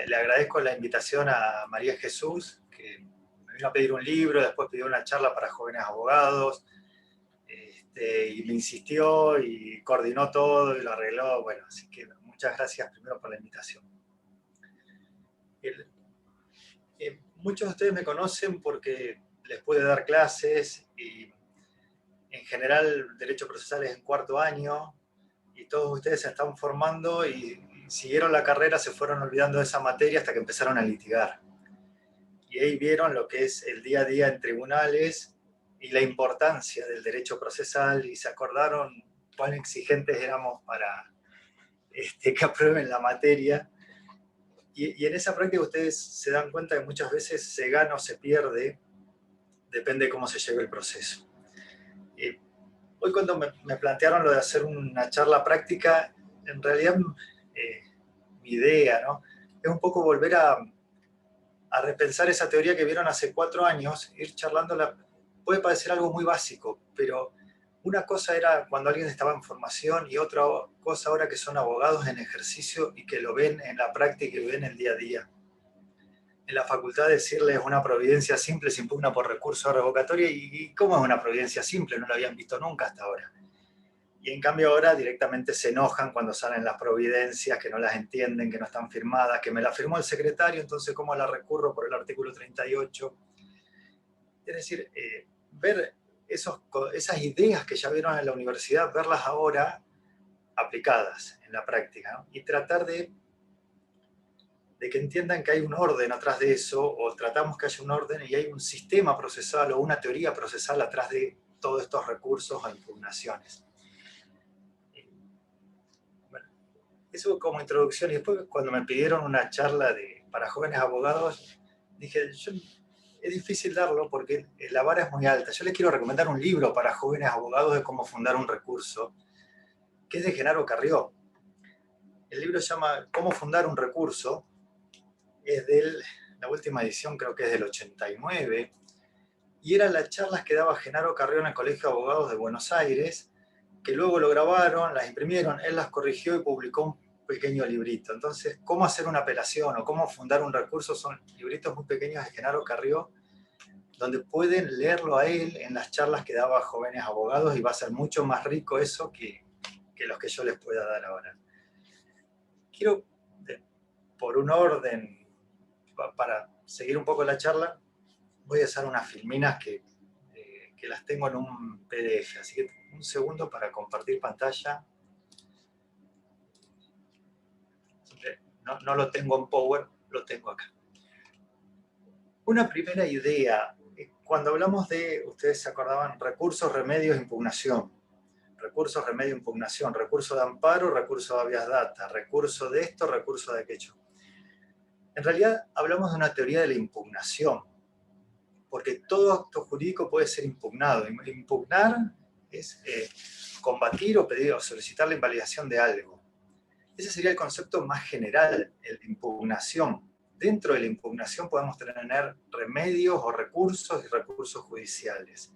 Le agradezco la invitación a María Jesús, que me vino a pedir un libro, después pidió una charla para jóvenes abogados, y me insistió y coordinó todo y lo arregló. Bueno, así que muchas gracias primero por la invitación. Muchos de ustedes me conocen porque les pude dar clases y en general Derecho Procesal es en cuarto año y todos ustedes se están formando y siguieron la carrera, se fueron olvidando de esa materia hasta que empezaron a litigar. Y ahí vieron lo que es el día a día en tribunales y la importancia del derecho procesal y se acordaron cuán exigentes éramos para que aprueben la materia. Y en esa práctica ustedes se dan cuenta que muchas veces se gana o se pierde, depende de cómo se lleve el proceso. Hoy cuando me plantearon lo de hacer una charla práctica, en realidad mi idea, ¿no?, es un poco volver a repensar esa teoría que vieron hace 4 años, ir charlándola. Puede parecer algo muy básico, pero una cosa era cuando alguien estaba en formación y otra cosa ahora que son abogados en ejercicio y que lo ven en la práctica y lo ven en el día a día. En la facultad decirles una providencia simple se impugna por recurso revocatorio, y ¿cómo es una providencia simple? No lo habían visto nunca hasta ahora. Y en cambio ahora directamente se enojan cuando salen las providencias, que no las entienden, que no están firmadas, que me la firmó el secretario, entonces ¿cómo la recurro por el artículo 38? Es decir, ver esas ideas que ya vieron en la universidad, verlas ahora aplicadas en la práctica, ¿no? Y tratar de que entiendan que hay un orden atrás de eso, o tratamos que haya un orden y hay un sistema procesal o una teoría procesal atrás de todos estos recursos o impugnaciones. Bueno, eso como introducción. Y después cuando me pidieron una charla para jóvenes abogados, dije, es difícil darlo porque la vara es muy alta. Yo les quiero recomendar un libro para jóvenes abogados de cómo fundar un recurso, que es de Genaro Carrió. El libro se llama Cómo fundar un recurso. Es de la última edición, creo que es del 89, y eran las charlas que daba Genaro Carrió en el Colegio de Abogados de Buenos Aires, que luego lo grabaron, las imprimieron, él las corrigió y publicó un pequeño librito. Entonces, cómo hacer una apelación o cómo fundar un recurso son libritos muy pequeños de Genaro Carrió, donde pueden leerlo a él en las charlas que daba a jóvenes abogados, y va a ser mucho más rico eso que los que yo les pueda dar ahora. Quiero, por un orden, para seguir un poco la charla, voy a usar unas filminas que las tengo en un PDF, así que un segundo para compartir pantalla. No lo tengo en Power, lo tengo acá. Una primera idea, cuando hablamos de, ustedes se acordaban, recursos, remedios, impugnación. Recursos, remedio, impugnación, recurso de amparo, recurso de habeas data, recurso de esto, recurso de aquello. En realidad hablamos de una teoría de la impugnación, porque todo acto jurídico puede ser impugnado. Impugnar es combatir o pedir o solicitar la invalidación de algo. Ese sería el concepto más general, el de impugnación. Dentro de la impugnación podemos tener remedios o recursos y recursos judiciales.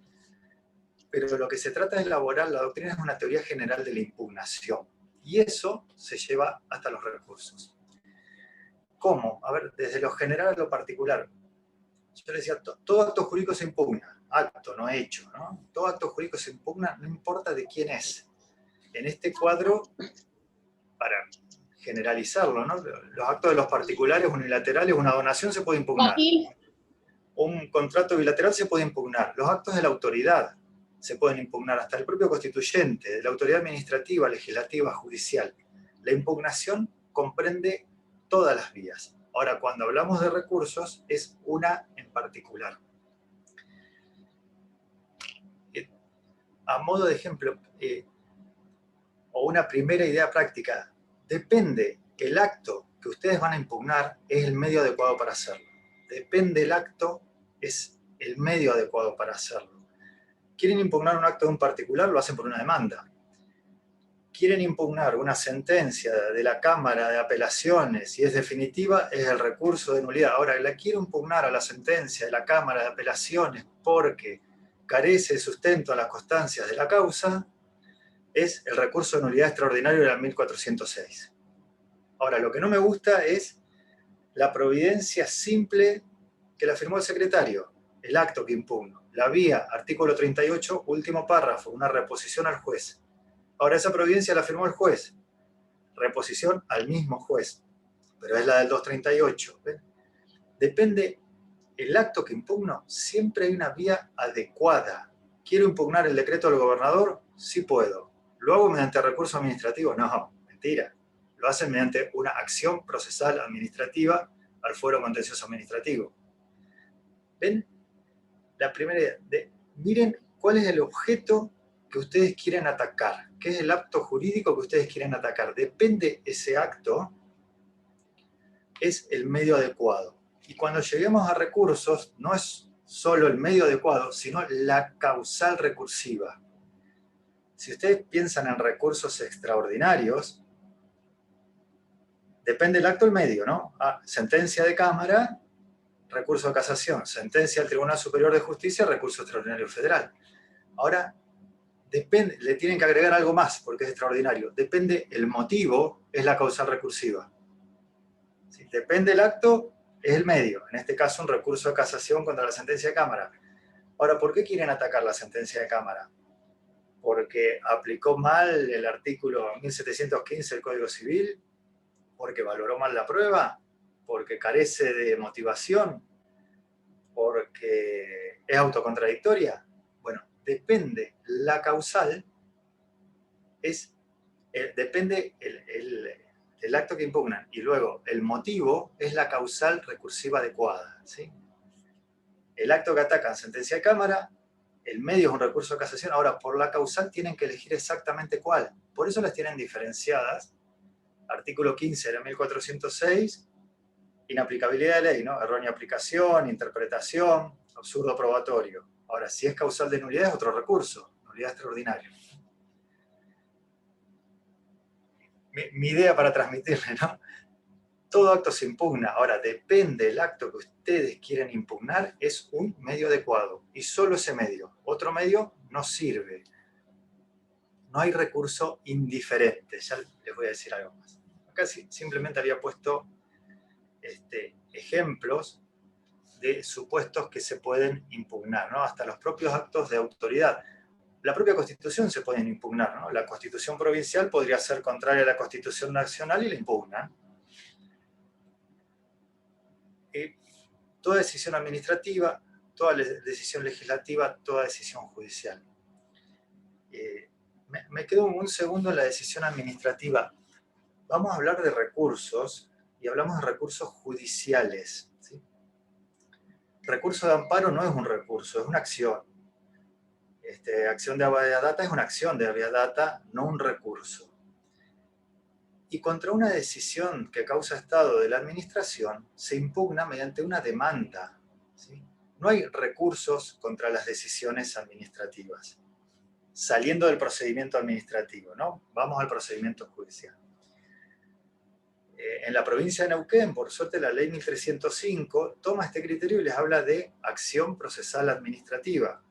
Pero lo que se trata de elaborar, la doctrina es una teoría general de la impugnación. Y eso se lleva hasta los recursos. ¿Cómo? A ver, desde lo general a lo particular. Yo le decía, todo acto jurídico se impugna, acto, no hecho, ¿no? Todo acto jurídico se impugna, no importa de quién es. En este cuadro, para generalizarlo, ¿no?, los actos de los particulares unilaterales, una donación se puede impugnar. Un contrato bilateral se puede impugnar. Los actos de la autoridad se pueden impugnar, hasta el propio constituyente, de la autoridad administrativa, legislativa, judicial. La impugnación comprende todas las vías. Ahora, cuando hablamos de recursos, es una en particular. A modo de ejemplo, o una primera idea práctica, depende el acto que ustedes van a impugnar, es el medio adecuado para hacerlo. Depende el acto, es el medio adecuado para hacerlo. ¿Quieren impugnar un acto de un particular? Lo hacen por una demanda. Quieren impugnar una sentencia de la Cámara de Apelaciones y es definitiva, es el recurso de nulidad. Ahora, la quiero impugnar a la sentencia de la Cámara de Apelaciones porque carece de sustento a las constancias de la causa, es el recurso de nulidad extraordinario de la 1406. Ahora, lo que no me gusta es la providencia simple que la firmó el secretario, el acto que impugno. La vía, artículo 38, último párrafo, una reposición al juez. Ahora, esa providencia la firmó el juez, reposición al mismo juez, pero es la del 238. ¿Ven? Depende, el acto que impugno, siempre hay una vía adecuada. ¿Quiero impugnar el decreto del gobernador? Sí puedo. ¿Lo hago mediante recurso administrativo? No, mentira. Lo hacen mediante una acción procesal administrativa al fuero contencioso administrativo. ¿Ven? La primera idea. Miren cuál es el objeto que ustedes quieren atacar. ¿Qué es el acto jurídico que ustedes quieren atacar? Depende ese acto, es el medio adecuado. Y cuando lleguemos a recursos, no es solo el medio adecuado, sino la causal recursiva. Si ustedes piensan en recursos extraordinarios, depende del acto, el medio, ¿no? Sentencia de Cámara, recurso de casación. Sentencia del Tribunal Superior de Justicia, recurso extraordinario federal. Ahora, depende, le tienen que agregar algo más, porque es extraordinario. Depende el motivo, es la causal recursiva. ¿Sí? Depende el acto, es el medio. En este caso, un recurso de casación contra la sentencia de Cámara. Ahora, ¿por qué quieren atacar la sentencia de Cámara? Porque aplicó mal el artículo 1715 del Código Civil, porque valoró mal la prueba, porque carece de motivación, porque es autocontradictoria. Bueno, depende la causal, depende el acto que impugnan, y luego el motivo es la causal recursiva adecuada, ¿sí? El acto que atacan sentencia de Cámara, el medio es un recurso de casación. Ahora, por la causal tienen que elegir exactamente cuál. Por eso las tienen diferenciadas. Artículo 15 de la 1406, inaplicabilidad de ley, ¿no? Errónea aplicación, interpretación, absurdo probatorio. Ahora, si es causal de nulidad es otro recurso, nulidad extraordinaria. Mi idea para transmitirle, ¿no? Todo acto se impugna. Ahora, depende del acto que ustedes quieren impugnar, es un medio adecuado. Y solo ese medio. Otro medio no sirve. No hay recurso indiferente. Ya les voy a decir algo más. Acá simplemente había puesto ejemplos de supuestos que se pueden impugnar, ¿no? Hasta los propios actos de autoridad. La propia Constitución se pueden impugnar, ¿no? La Constitución provincial podría ser contraria a la Constitución nacional y la impugnan. Toda decisión administrativa, toda decisión legislativa, toda decisión judicial. Me quedo un segundo en la decisión administrativa. Vamos a hablar de recursos y hablamos de recursos judiciales, ¿sí? Recurso de amparo no es un recurso, es una acción. Acción de habeas data es una acción de habeas data, no un recurso. Y contra una decisión que causa estado de la administración se impugna mediante una demanda, ¿sí? No hay recursos contra las decisiones administrativas. Saliendo del procedimiento administrativo, ¿no? Vamos al procedimiento judicial. En la provincia de Neuquén, por suerte, la ley 1305 toma este criterio y les habla de acción procesal administrativa.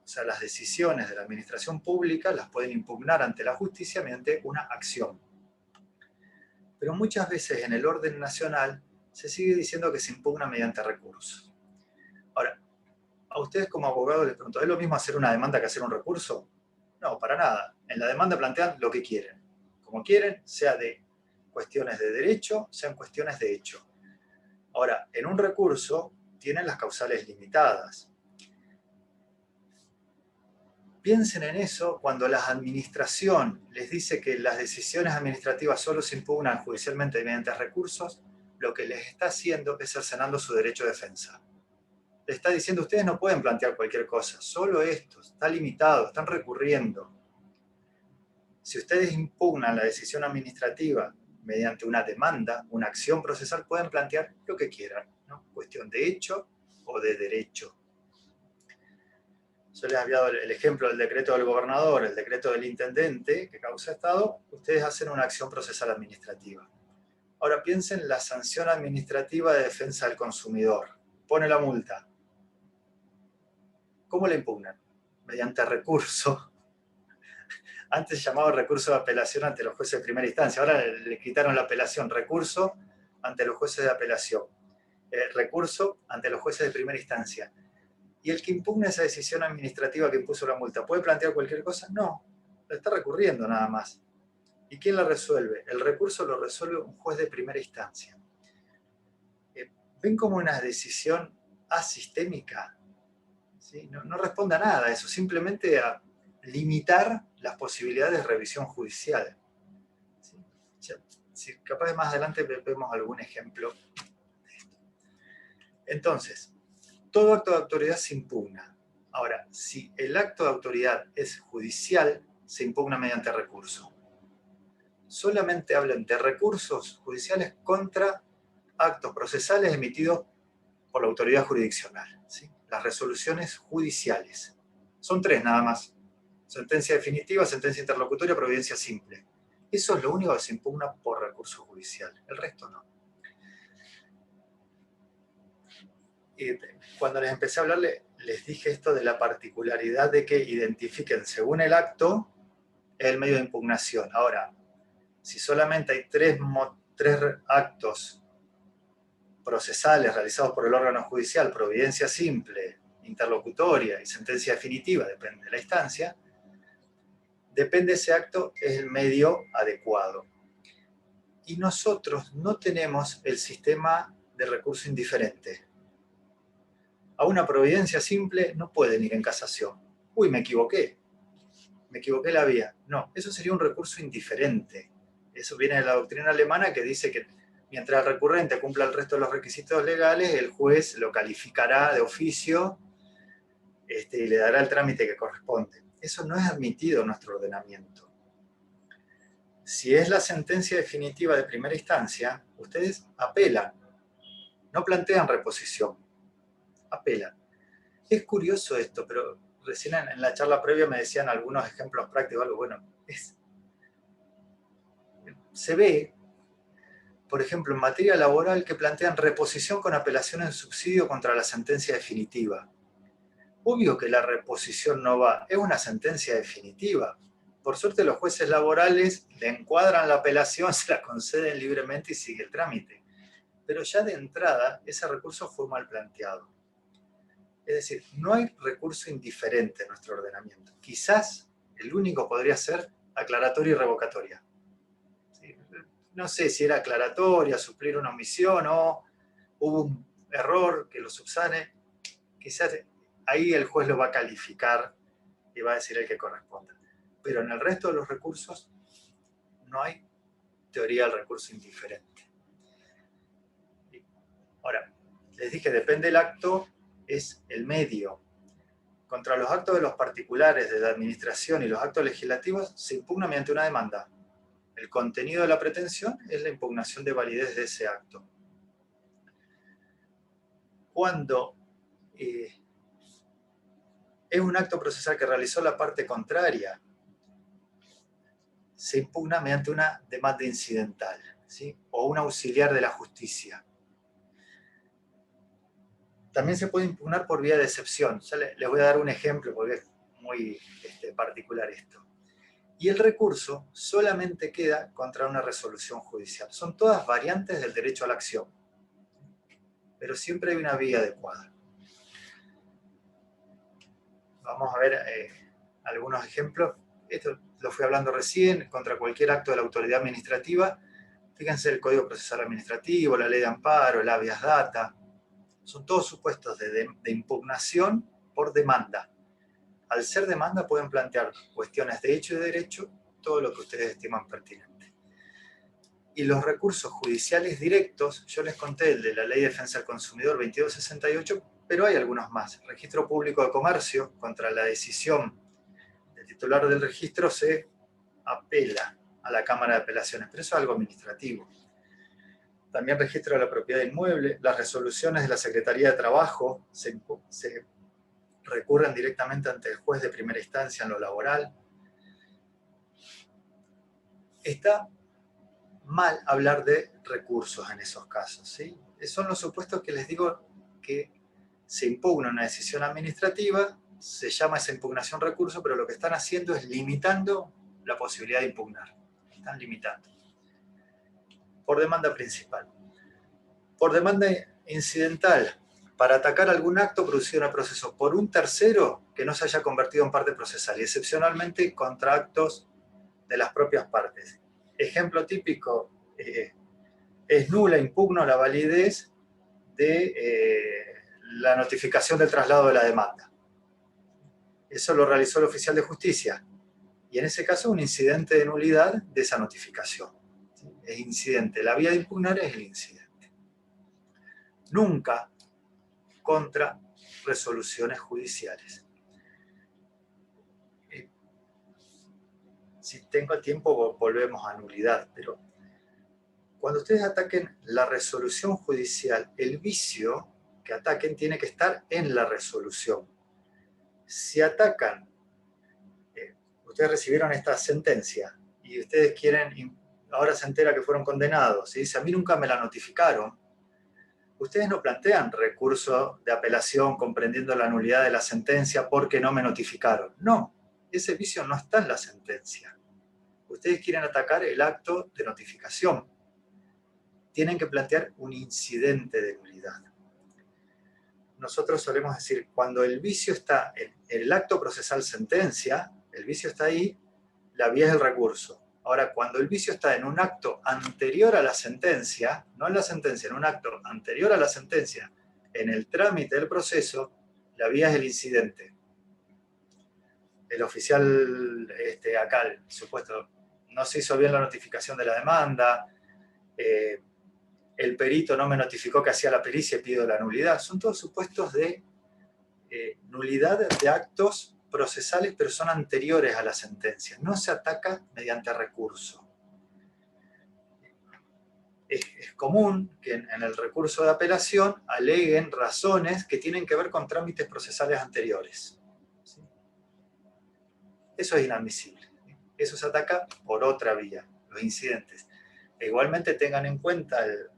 O sea, las decisiones de la administración pública las pueden impugnar ante la justicia mediante una acción. Pero muchas veces en el orden nacional se sigue diciendo que se impugna mediante recursos. Ahora, a ustedes como abogados les pregunto, ¿es lo mismo hacer una demanda que hacer un recurso? No, para nada. En la demanda plantean lo que quieren. Como quieren, sea de cuestiones de derecho, sean cuestiones de hecho. Ahora, en un recurso tienen las causales limitadas. Piensen en eso cuando la administración les dice que las decisiones administrativas solo se impugnan judicialmente mediante recursos, lo que les está haciendo es cercenando su derecho de defensa. Le está diciendo, ustedes no pueden plantear cualquier cosa, solo esto, está limitado, están recurriendo. Si ustedes impugnan la decisión administrativa mediante una demanda, una acción procesal, pueden plantear lo que quieran, ¿no? Cuestión de hecho o de derecho. Yo les había dado el ejemplo del decreto del gobernador, el decreto del intendente, que causa estado, ustedes hacen una acción procesal administrativa. Ahora piensen en la sanción administrativa de defensa del consumidor. Pone la multa. ¿Cómo la impugnan? Mediante recurso. Antes se llamaba recurso de apelación ante los jueces de primera instancia, ahora le quitaron la apelación, recurso ante los jueces de apelación, recurso ante los jueces de primera instancia. ¿Y el que impugna esa decisión administrativa que impuso la multa puede plantear cualquier cosa? No, la está recurriendo nada más. ¿Y quién la resuelve? El recurso lo resuelve un juez de primera instancia. ¿Ven como una decisión asistémica? ¿Sí? No responde a nada eso, simplemente a limitar las posibilidades de revisión judicial. ¿Sí? Si capaz más adelante vemos algún ejemplo de esto. Entonces, todo acto de autoridad se impugna. Ahora, si el acto de autoridad es judicial, se impugna mediante recurso. Solamente hablan de recursos judiciales contra actos procesales emitidos por la autoridad jurisdiccional. ¿Sí? Las resoluciones judiciales. Son 3 nada más. Sentencia definitiva, sentencia interlocutoria, providencia simple. Eso es lo único que se impugna por recurso judicial. El resto no. Y cuando les empecé a hablar, les dije esto de la particularidad de que identifiquen según el acto el medio de impugnación. Ahora, si solamente hay 3 actos procesales realizados por el órgano judicial, providencia simple, interlocutoria y sentencia definitiva, depende de la instancia, depende de ese acto, es el medio adecuado. Y nosotros no tenemos el sistema de recurso indiferente. A una providencia simple no pueden ir en casación. Uy, me equivoqué la vía. No, eso sería un recurso indiferente. Eso viene de la doctrina alemana que dice que mientras el recurrente cumpla el resto de los requisitos legales, el juez lo calificará de oficio y le dará el trámite que corresponde. Eso no es admitido en nuestro ordenamiento. Si es la sentencia definitiva de primera instancia, ustedes apelan, no plantean reposición, apelan. Es curioso esto, pero recién en la charla previa me decían algunos ejemplos prácticos, algo bueno. Se ve, por ejemplo, en materia laboral que plantean reposición con apelación en subsidio contra la sentencia definitiva. Obvio que la reposición no va, es una sentencia definitiva. Por suerte los jueces laborales le encuadran la apelación, se la conceden libremente y sigue el trámite. Pero ya de entrada ese recurso fue mal planteado. Es decir, no hay recurso indiferente en nuestro ordenamiento. Quizás el único podría ser aclaratoria y revocatoria. ¿Sí? No sé si era aclaratoria, suplir una omisión o hubo un error que lo subsane. Quizás ahí el juez lo va a calificar y va a decir el que corresponda. Pero en el resto de los recursos no hay teoría del recurso indiferente. Ahora, les dije, depende del acto, es el medio. Contra los actos de los particulares, de la administración y los actos legislativos se impugna mediante una demanda. El contenido de la pretensión es la impugnación de validez de ese acto. Cuando es un acto procesal que realizó la parte contraria, se impugna mediante una demanda incidental, ¿sí? O un auxiliar de la justicia. También se puede impugnar por vía de excepción. Ya les voy a dar un ejemplo porque es muy particular esto. Y el recurso solamente queda contra una resolución judicial. Son todas variantes del derecho a la acción, pero siempre hay una vía adecuada. Vamos a ver algunos ejemplos. Esto lo fui hablando recién, contra cualquier acto de la autoridad administrativa. Fíjense el Código Procesal Administrativo, la Ley de Amparo, el habeas data. Son todos supuestos de impugnación por demanda. Al ser demanda pueden plantear cuestiones de hecho y de derecho, todo lo que ustedes estiman pertinente. Y los recursos judiciales directos, yo les conté el de la Ley de Defensa del Consumidor 2268, pero hay algunos más. Registro Público de Comercio, contra la decisión del titular del registro se apela a la Cámara de Apelaciones, pero eso es algo administrativo. También registro de la propiedad inmueble, las resoluciones de la Secretaría de Trabajo se recurren directamente ante el juez de primera instancia en lo laboral. Está mal hablar de recursos en esos casos, ¿sí? Son los supuestos que les digo que se impugna una decisión administrativa, se llama esa impugnación recurso, pero lo que están haciendo es limitando la posibilidad de impugnar. Están limitando. Por demanda principal. por demanda incidental, para atacar algún acto producido en el proceso por un tercero que no se haya convertido en parte procesal, y excepcionalmente contra actos de las propias partes. Ejemplo típico, es nula, impugno la validez de la notificación del traslado de la demanda. Eso lo realizó el oficial de justicia, y en ese caso un incidente de nulidad de esa notificación. Es incidente, la vía de impugnar es el incidente. Nunca contra resoluciones judiciales. Si tengo tiempo volvemos a nulidad, pero cuando ustedes ataquen la resolución judicial, el vicio que ataquen tiene que estar en la resolución. Si atacan, ustedes recibieron esta sentencia y ustedes quieren, ahora se entera que fueron condenados y dice, a mí nunca me la notificaron, ustedes no plantean recurso de apelación comprendiendo la nulidad de la sentencia porque no me notificaron. No, ese vicio no está en la sentencia. Ustedes quieren atacar el acto de notificación. Tienen que plantear un incidente de nulidad. Nosotros solemos decir, cuando el vicio está en el acto procesal sentencia, el vicio está ahí, la vía es el recurso. Ahora, cuando el vicio está en un acto anterior a la sentencia, no en la sentencia, en un acto anterior a la sentencia, en el trámite del proceso, la vía es el incidente. El oficial acá, el supuesto, no se hizo bien la notificación de la demanda, el perito no me notificó que hacía la pericia y pido la nulidad. Son todos supuestos de nulidad de actos procesales, pero son anteriores a la sentencia. No se ataca mediante recurso. Es común que en el recurso de apelación aleguen razones que tienen que ver con trámites procesales anteriores. ¿Sí? Eso es inadmisible. Eso se ataca por otra vía, los incidentes. Igualmente tengan en cuenta el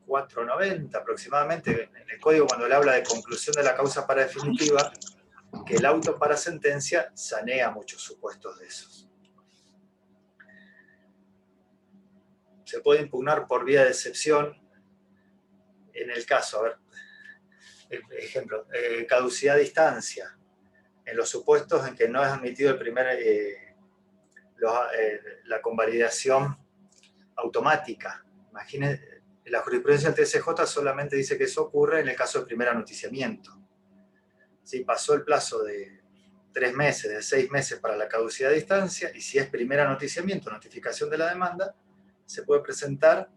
490 aproximadamente, en el código cuando le habla de conclusión de la causa para definitiva, que el auto para sentencia sanea muchos supuestos de esos. Se puede impugnar por vía de excepción en el caso, a ver, ejemplo, caducidad a distancia, en los supuestos en que no es admitido el primer, la convalidación automática. Imagínense, la jurisprudencia del TSJ solamente dice que eso ocurre en el caso del primer anoticiamiento. Si pasó el plazo de 3 meses, de 6 meses para la caducidad a distancia, y si es primer anoticiamiento, notificación de la demanda, se puede presentar,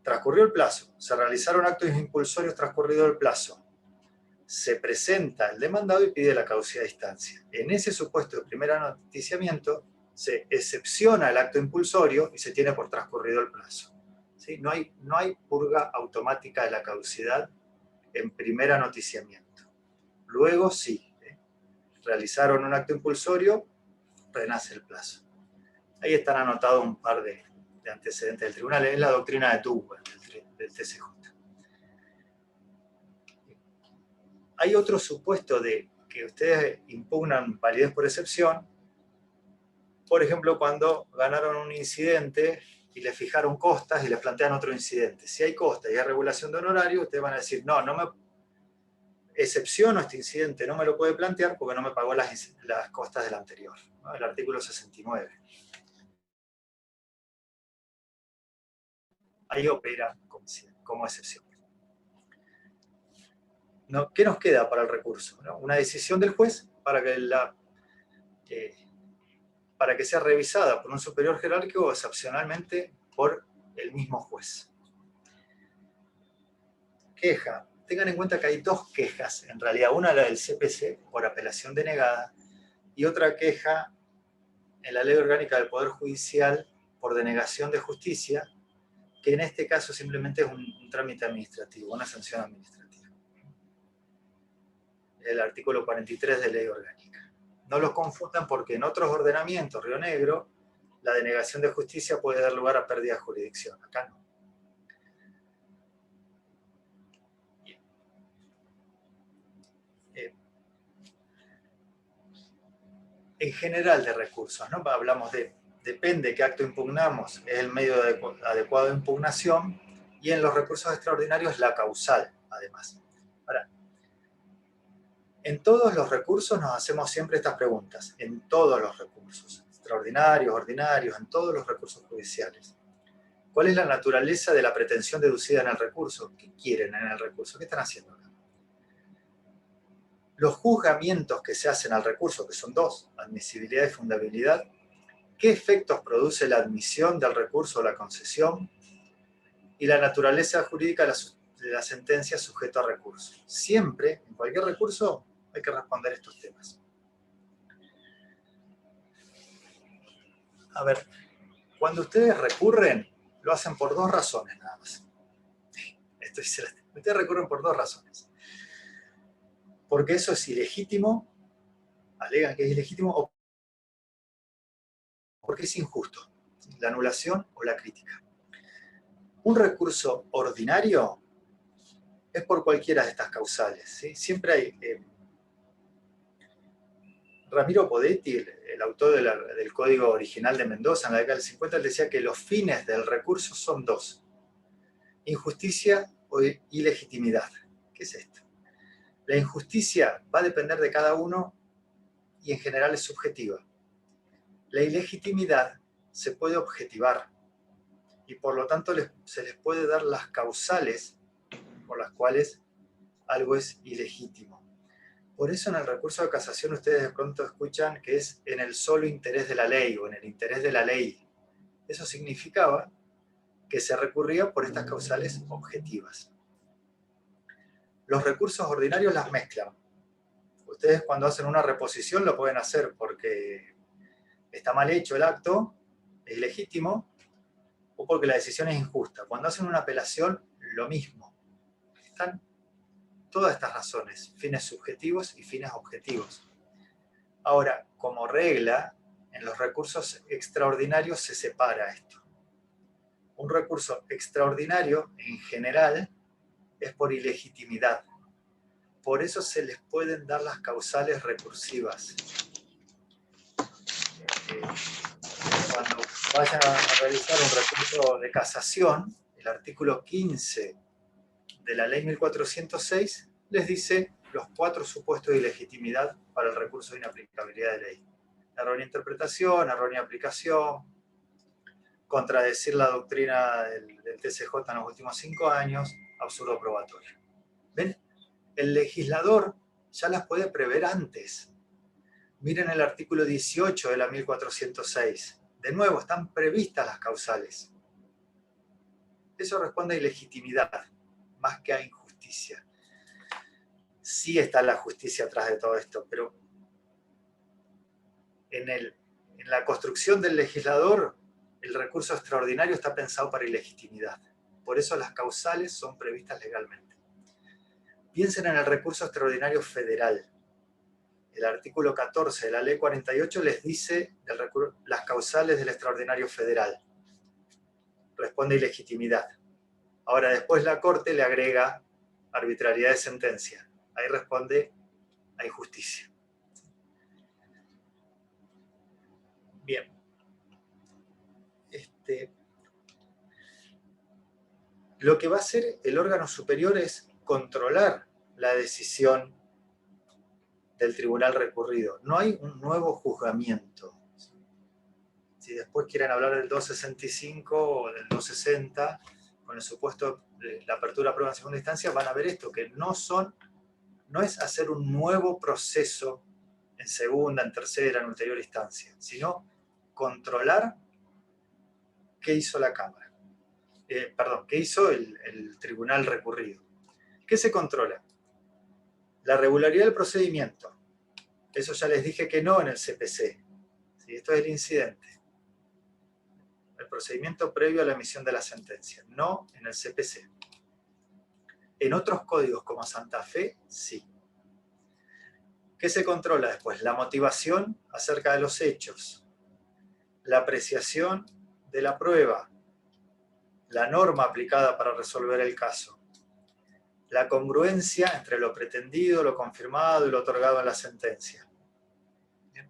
transcurrió el plazo, se realizaron actos impulsorios transcurrido el plazo, se presenta el demandado y pide la caducidad a distancia. En ese supuesto de primer anoticiamiento, se excepciona el acto impulsorio y se tiene por transcurrido el plazo. ¿Sí? No hay purga automática de la caducidad en primer anoticiamiento. Luego sí, realizaron un acto impulsorio, renace el plazo. Ahí están anotados un par de antecedentes del tribunal. Es la doctrina de Tugwell del TCJ. Hay otro supuesto de que ustedes impugnan validez por excepción, por ejemplo, cuando ganaron un incidente y le fijaron costas y les plantean otro incidente. Si hay costas y hay regulación de honorario, ustedes van a decir, no me excepciono este incidente, no me lo puede plantear porque no me pagó las costas del anterior, ¿no? El artículo 69. Ahí opera como excepción. ¿No? ¿Qué nos queda para el recurso? ¿No? Una decisión del juez para que sea revisada por un superior jerárquico o excepcionalmente por el mismo juez. Queja. Tengan en cuenta que hay 2 quejas, en realidad. Una la del CPC por apelación denegada y otra queja en la Ley Orgánica del Poder Judicial por denegación de justicia, que en este caso simplemente es un trámite administrativo, una sanción administrativa. El artículo 43 de Ley Orgánica. No los confundan porque en otros ordenamientos, Río Negro, la denegación de justicia puede dar lugar a pérdida de jurisdicción. Acá no. En general de recursos, ¿no? Hablamos de, depende qué acto impugnamos, es el medio adecuado de impugnación, y en los recursos extraordinarios la causal, además. Ahora, en todos los recursos nos hacemos siempre estas preguntas, en todos los recursos, extraordinarios, ordinarios, en todos los recursos judiciales. ¿Cuál es la naturaleza de la pretensión deducida en el recurso? ¿Qué quieren en el recurso? ¿Qué están haciendo acá? Los juzgamientos que se hacen al recurso, que son dos, admisibilidad y fundabilidad, ¿qué efectos produce la admisión del recurso o la concesión? Y la naturaleza jurídica de la sentencia sujeto a recurso. Siempre, en cualquier recurso, hay que responder estos temas. A ver, cuando ustedes recurren, lo hacen por dos razones nada más. Ustedes recurren por dos razones. Porque eso es ilegítimo, alegan que es ilegítimo, o porque es injusto, la anulación o la crítica. Un recurso ordinario es por cualquiera de estas causales, ¿sí? Siempre hay... Ramiro Podetti, el autor del Código Original de Mendoza en la década del 50, él decía que los fines del recurso son dos: injusticia o ilegitimidad. ¿Qué es esto? La injusticia va a depender de cada uno y en general es subjetiva. La ilegitimidad se puede objetivar y por lo tanto se les puede dar las causales por las cuales algo es ilegítimo. Por eso en el recurso de casación ustedes de pronto escuchan que es en el solo interés de la ley o en el interés de la ley. Eso significaba que se recurría por estas causales objetivas. Los recursos ordinarios las mezclan. Ustedes cuando hacen una reposición lo pueden hacer porque está mal hecho el acto, es ilegítimo, o porque la decisión es injusta. Cuando hacen una apelación, lo mismo. Están todas estas razones, fines subjetivos y fines objetivos. Ahora, como regla, en los recursos extraordinarios se separa esto. Un recurso extraordinario, en general, es por ilegitimidad. Por eso se les pueden dar las causales recursivas. Cuando vayan a realizar un recurso de casación, el artículo 15 de la ley 1406 les dice los 4 supuestos de ilegitimidad para el recurso de inaplicabilidad de ley: errónea interpretación, errónea aplicación, contradecir la doctrina del TCJ en los últimos 5 años, absurdo probatorio. ¿Ven? El legislador ya las puede prever antes. Miren el artículo 18 de la 1406. De nuevo, están previstas las causales. Eso responde a ilegitimidad, más que a injusticia. Sí está la justicia atrás de todo esto, pero en la construcción del legislador, el recurso extraordinario está pensado para ilegitimidad. Por eso las causales son previstas legalmente. Piensen en el recurso extraordinario federal. El artículo 14 de la ley 48 les dice las causales del extraordinario federal. Responde a ilegitimidad. Ahora después la Corte le agrega arbitrariedad de sentencia. Ahí responde a injusticia. Bien. Lo que va a hacer el órgano superior es controlar la decisión del tribunal recurrido. No hay un nuevo juzgamiento. Si después quieren hablar del 265 o del 260, con el supuesto de la apertura a prueba en segunda instancia, van a ver esto, que no es hacer un nuevo proceso en segunda, en tercera, en ulterior instancia, sino controlar qué hizo la Cámara. ¿Qué hizo el tribunal recurrido? ¿Qué se controla? La regularidad del procedimiento. Eso ya les dije que no en el CPC. ¿Sí? Esto es el incidente. El procedimiento previo a la emisión de la sentencia. No en el CPC. En otros códigos como Santa Fe, sí. ¿Qué se controla después? La motivación acerca de los hechos. La apreciación de la prueba. La norma aplicada para resolver el caso. La congruencia entre lo pretendido, lo confirmado y lo otorgado en la sentencia. Bien.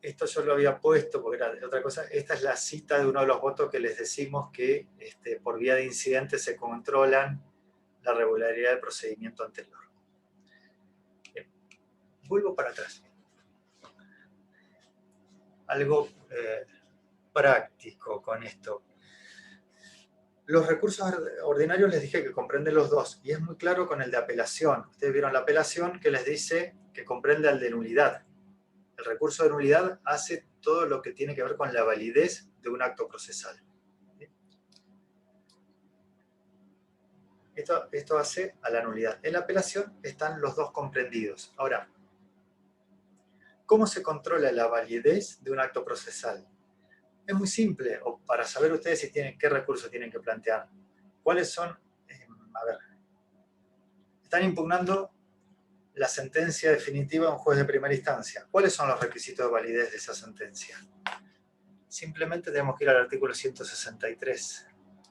esto yo lo había puesto porque era de otra cosa. Esta es la cita de uno de los votos que les decimos que por vía de incidente se controlan la regularidad del procedimiento anterior. Bien. Vuelvo para atrás. Algo práctico con esto. Los recursos ordinarios les dije que comprenden los dos, y es muy claro con el de apelación. Ustedes vieron la apelación que les dice que comprende al de nulidad. El recurso de nulidad hace todo lo que tiene que ver con la validez de un acto procesal. Esto hace a la nulidad. En la apelación están los dos comprendidos. Ahora, ¿cómo se controla la validez de un acto procesal? Es muy simple, o para saber ustedes si tienen, qué recurso tienen que plantear. ¿Cuáles son? A ver, están impugnando la sentencia definitiva de un juez de primera instancia. ¿Cuáles son los requisitos de validez de esa sentencia? Simplemente tenemos que ir al artículo 163.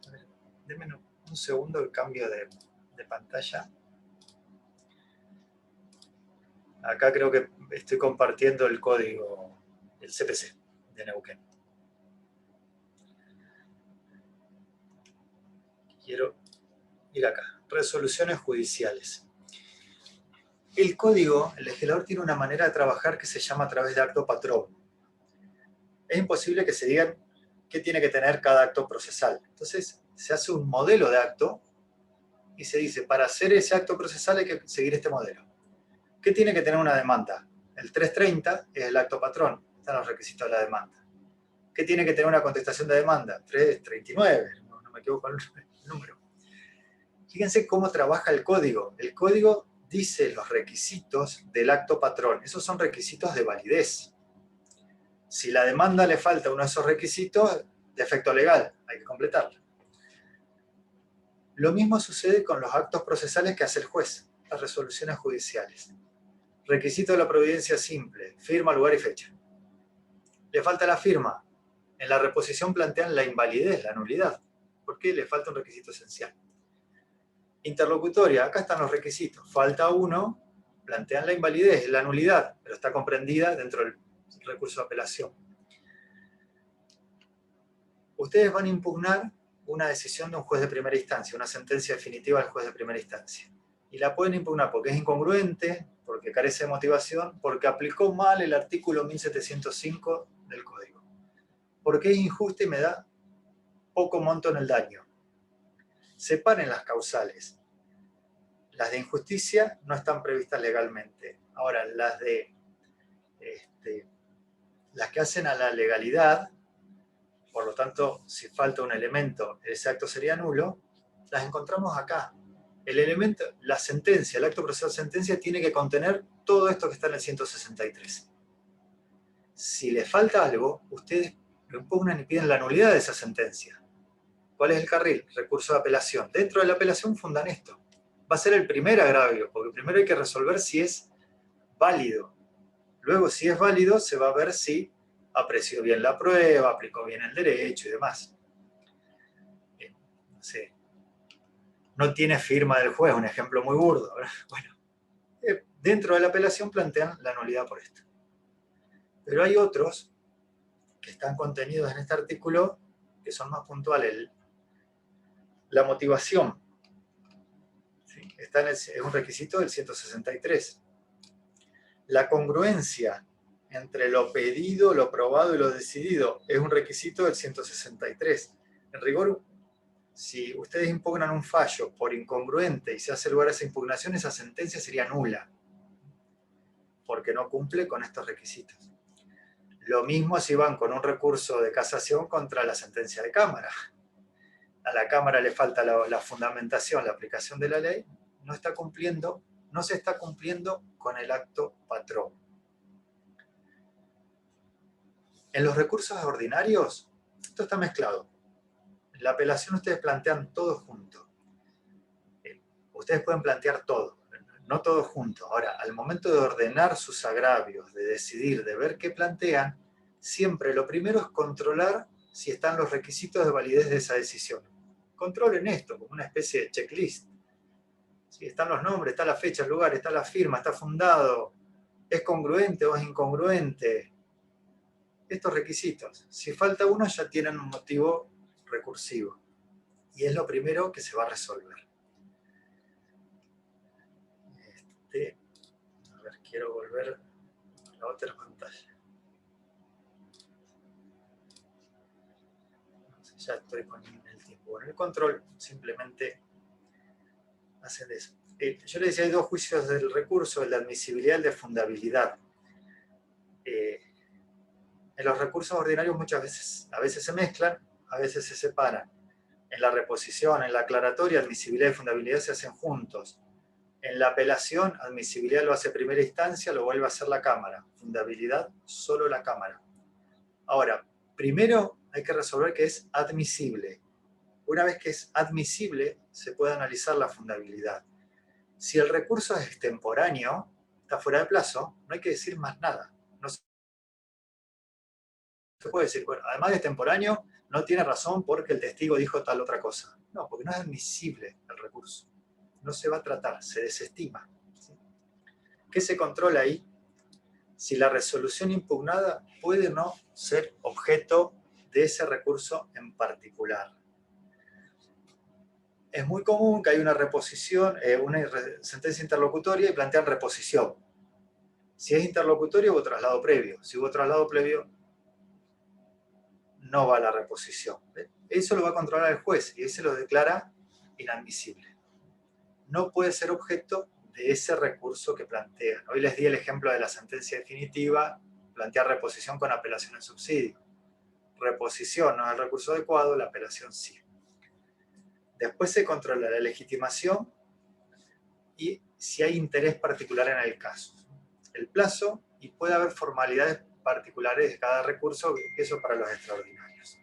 A ver, denme un segundo el cambio de pantalla. Acá creo que estoy compartiendo el código, el CPC de Neuquén. Quiero ir acá. Resoluciones judiciales. El código, el legislador tiene una manera de trabajar que se llama a través de acto patrón. Es imposible que se digan qué tiene que tener cada acto procesal. Entonces, se hace un modelo de acto y se dice, para hacer ese acto procesal hay que seguir este modelo. ¿Qué tiene que tener una demanda? El 330 es el acto patrón, están los requisitos de la demanda. ¿Qué tiene que tener una contestación de demanda? 339, no me equivoco con el número. Fíjense cómo trabaja el código. El código dice los requisitos del acto patrón. Esos son requisitos de validez. Si la demanda le falta uno de esos requisitos, defecto legal, hay que completarlo. Lo mismo sucede con los actos procesales que hace el juez, las resoluciones judiciales. Requisito de la providencia simple, firma, lugar y fecha. Le falta la firma. En la reposición plantean la invalidez, la nulidad. ¿Por qué? Le falta un requisito esencial. Interlocutoria, acá están los requisitos. Falta uno, plantean la invalidez, la nulidad, pero está comprendida dentro del recurso de apelación. Ustedes van a impugnar una decisión de un juez de primera instancia, una sentencia definitiva del juez de primera instancia. Y la pueden impugnar porque es incongruente, porque carece de motivación, porque aplicó mal el artículo 1705 del Código. Porque es injusta y me da poco monto en el daño. Separen las causales. Las de injusticia no están previstas legalmente. Ahora, las que hacen a la legalidad, por lo tanto, si falta un elemento, ese acto sería nulo, las encontramos acá. El elemento, la sentencia, el acto procesal sentencia tiene que contener todo esto que está en el 163. Si le falta algo, ustedes lo impugnan y piden la nulidad de esa sentencia. ¿Cuál es el carril? Recurso de apelación. Dentro de la apelación fundan esto. Va a ser el primer agravio, porque primero hay que resolver si es válido. Luego, si es válido, se va a ver si apreció bien la prueba, aplicó bien el derecho y demás. No sé. No tiene firma del juez, un ejemplo muy burdo. Bueno, dentro de la apelación plantean la nulidad por esto. Pero hay otros que están contenidos en este artículo que son más puntuales. La motivación, ¿sí? Es un requisito del 163. La congruencia entre lo pedido, lo probado y lo decidido es un requisito del 163. En rigor, si ustedes impugnan un fallo por incongruente y se hace lugar a esa impugnación, esa sentencia sería nula, porque no cumple con estos requisitos. Lo mismo si van con un recurso de casación contra la sentencia de Cámara. A la Cámara le falta la fundamentación, la aplicación de la ley, no se está cumpliendo con el acto patrón. En los recursos ordinarios, esto está mezclado. En la apelación ustedes plantean todo junto. Ustedes pueden plantear todo, no todo junto. Ahora, al momento de ordenar sus agravios, de decidir, de ver qué plantean, siempre lo primero es controlar si están los requisitos de validez de esa decisión. Controlen esto como una especie de checklist. Si están los nombres, está la fecha, el lugar, está la firma, está fundado, es congruente o es incongruente. estos requisitos. Si falta uno, ya tienen un motivo recursivo. Y es lo primero que se va a resolver. A ver, quiero volver a la otra pantalla. Ya estoy con el tiempo. Bueno, el control simplemente hace de eso. Yo le decía, hay dos juicios del recurso, el de admisibilidad y el de fundabilidad. En los recursos ordinarios a veces se mezclan, a veces se separan. En la reposición, en la aclaratoria, admisibilidad y fundabilidad se hacen juntos. En la apelación, admisibilidad lo hace primera instancia, lo vuelve a hacer la Cámara. Fundabilidad, solo la Cámara. Ahora, primero hay que resolver que es admisible. Una vez que es admisible, se puede analizar la fundabilidad. Si el recurso es extemporáneo, está fuera de plazo, no hay que decir más nada. No se puede decir, bueno, además de extemporáneo, no tiene razón porque el testigo dijo tal otra cosa. No, porque no es admisible el recurso. No se va a tratar, se desestima. ¿Sí? ¿Qué se controla ahí? Si la resolución impugnada puede o no ser objeto de ese recurso en particular. Es muy común que hay una reposición, una sentencia interlocutoria y plantean reposición. Si es interlocutorio, hubo traslado previo. Si hubo traslado previo, no va a la reposición. Eso lo va a controlar el juez y ese lo declara inadmisible. No puede ser objeto de ese recurso que plantean. Hoy les di el ejemplo de la sentencia definitiva, plantear reposición con apelación en subsidio. Reposición no es el recurso adecuado, la apelación sí. Después se controla la legitimación y si hay interés particular en el caso. El plazo, y puede haber formalidades particulares de cada recurso, eso para los extraordinarios.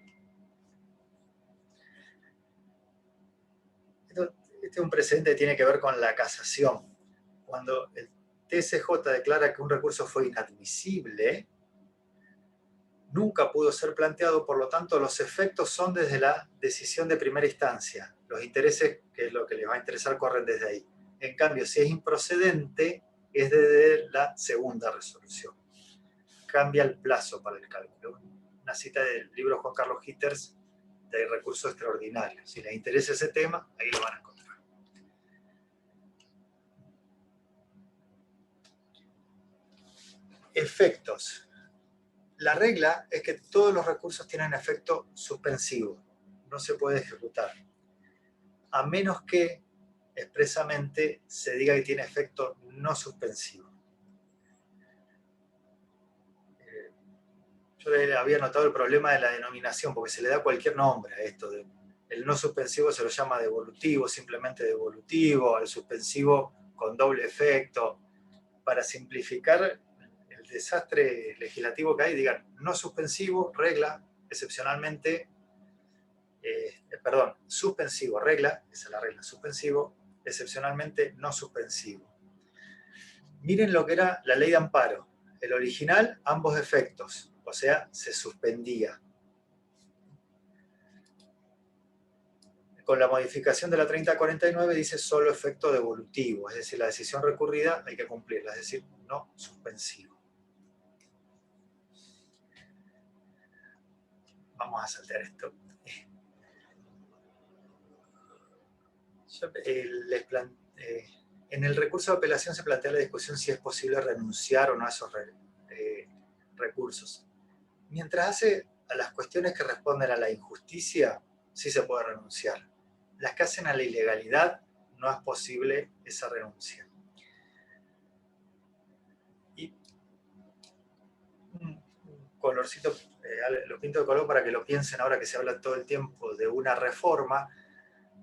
Este es un precedente que tiene que ver con la casación. Cuando el TSJ declara que un recurso fue inadmisible, nunca pudo ser planteado, por lo tanto los efectos son desde la decisión de primera instancia. Los intereses, que es lo que les va a interesar, corren desde ahí. En cambio, si es improcedente, es desde la segunda resolución. Cambia el plazo para el cálculo. Una cita del libro Juan Carlos Hitters de recursos extraordinarios. Si les interesa ese tema, ahí lo van a encontrar. Efectos. La regla es que todos los recursos tienen efecto suspensivo. No se puede ejecutar. A menos que expresamente se diga que tiene efecto no suspensivo. Yo le había notado el problema de la denominación, porque se le da cualquier nombre a esto. El no suspensivo se lo llama devolutivo, simplemente devolutivo, al suspensivo con doble efecto. Para simplificar el desastre legislativo que hay, digan no suspensivo, regla, excepcionalmente, suspensivo, regla, esa es la regla, suspensivo, excepcionalmente no suspensivo. Miren lo que era la ley de amparo. El original, ambos efectos, o sea, se suspendía. Con la modificación de la 3049 dice solo efecto devolutivo, es decir, la decisión recurrida hay que cumplirla, es decir, no suspensivo. Vamos a saltear esto. En el recurso de apelación se plantea la discusión si es posible renunciar o no a esos recursos. Mientras hace a las cuestiones que responden a la injusticia, sí se puede renunciar. Las que hacen a la ilegalidad, no es posible esa renuncia. Y un colorcito, lo pinto de color para que lo piensen ahora que se habla todo el tiempo de una reforma.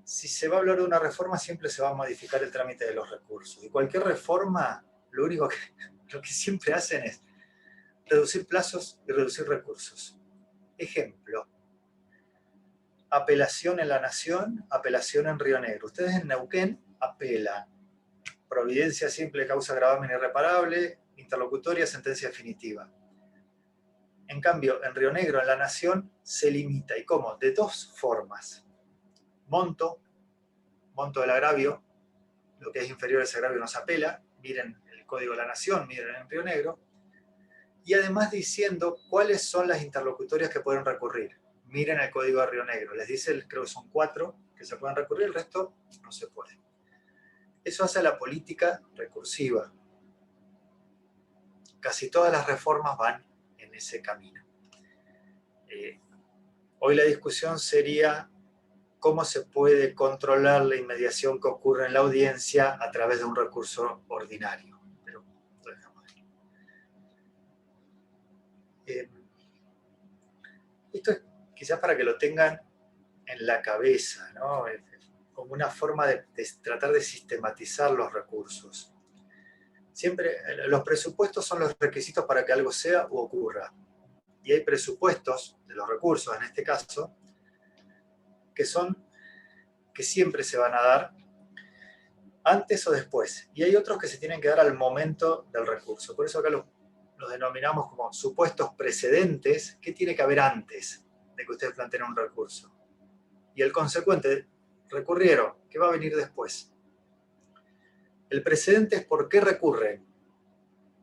Si se va a hablar de una reforma, siempre se va a modificar el trámite de los recursos. Y cualquier reforma, lo que siempre hacen es reducir plazos y reducir recursos. Ejemplo, apelación en La Nación, apelación en Río Negro. Ustedes en Neuquén apelan. Providencia simple, causa gravamen irreparable, interlocutoria, sentencia definitiva. En cambio, en Río Negro, en La Nación, se limita. ¿Y cómo? De dos formas. Monto del agravio, lo que es inferior a ese agravio no se apela, miren el Código de la Nación, miren en Río Negro, y además diciendo cuáles son las interlocutorias que pueden recurrir. Miren el código de Río Negro, les dice, creo que son 4 que se pueden recurrir, el resto no se puede. Eso hace la política recursiva. Casi todas las reformas van en ese camino. Hoy la discusión sería cómo se puede controlar la inmediación que ocurre en la audiencia a través de un recurso ordinario. Pero lo dejamos ahí. Esto es quizás para que lo tengan en la cabeza, ¿no? Como una forma de tratar de sistematizar los recursos. Siempre los presupuestos son los requisitos para que algo sea o ocurra. Y hay presupuestos de los recursos, en este caso, que siempre se van a dar antes o después. Y hay otros que se tienen que dar al momento del recurso. Por eso acá los denominamos como supuestos precedentes. ¿Qué tiene que haber antes de que ustedes planteen un recurso? Y el consecuente, recurrieron. ¿Qué va a venir después? El precedente es por qué recurren.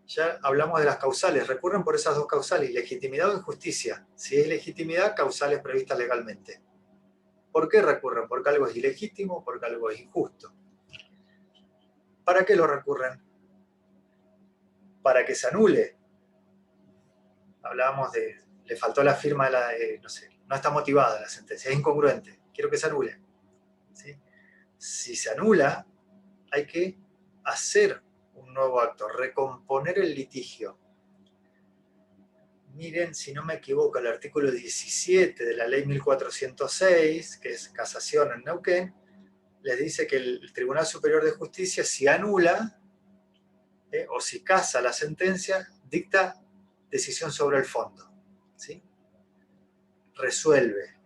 Ya hablamos de las causales. Recurren por esas dos causales, legitimidad o injusticia. Si es legitimidad, causales previstas legalmente. ¿Por qué recurren? Porque algo es ilegítimo, porque algo es injusto. ¿Para qué lo recurren? Para que se anule. Hablábamos de, le faltó la firma de la, no sé, no está motivada la sentencia, es incongruente, quiero que se anule. ¿Sí? Si se anula, hay que hacer un nuevo acto, recomponer el litigio. Miren, si no me equivoco, el artículo 17 de la ley 1406, que es casación en Neuquén, les dice que el Tribunal Superior de Justicia, si anula o si casa la sentencia, dicta decisión sobre el fondo. ¿Sí? Resuelve.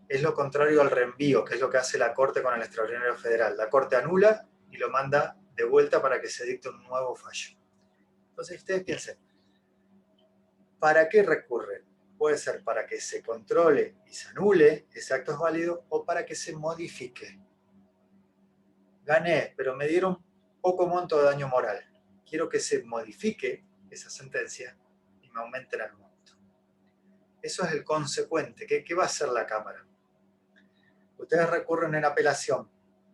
Es lo contrario al reenvío, que es lo que hace la Corte con el Extraordinario Federal. La Corte anula y lo manda de vuelta para que se dicte un nuevo fallo. Entonces ustedes piensen, ¿para qué recurren? Puede ser para que se controle y se anule, ese acto es válido, o para que se modifique. Gané, pero me dieron poco monto de daño moral. Quiero que se modifique esa sentencia y me aumenten el monto. Eso es el consecuente. ¿Qué va a hacer la Cámara? Ustedes recurren en apelación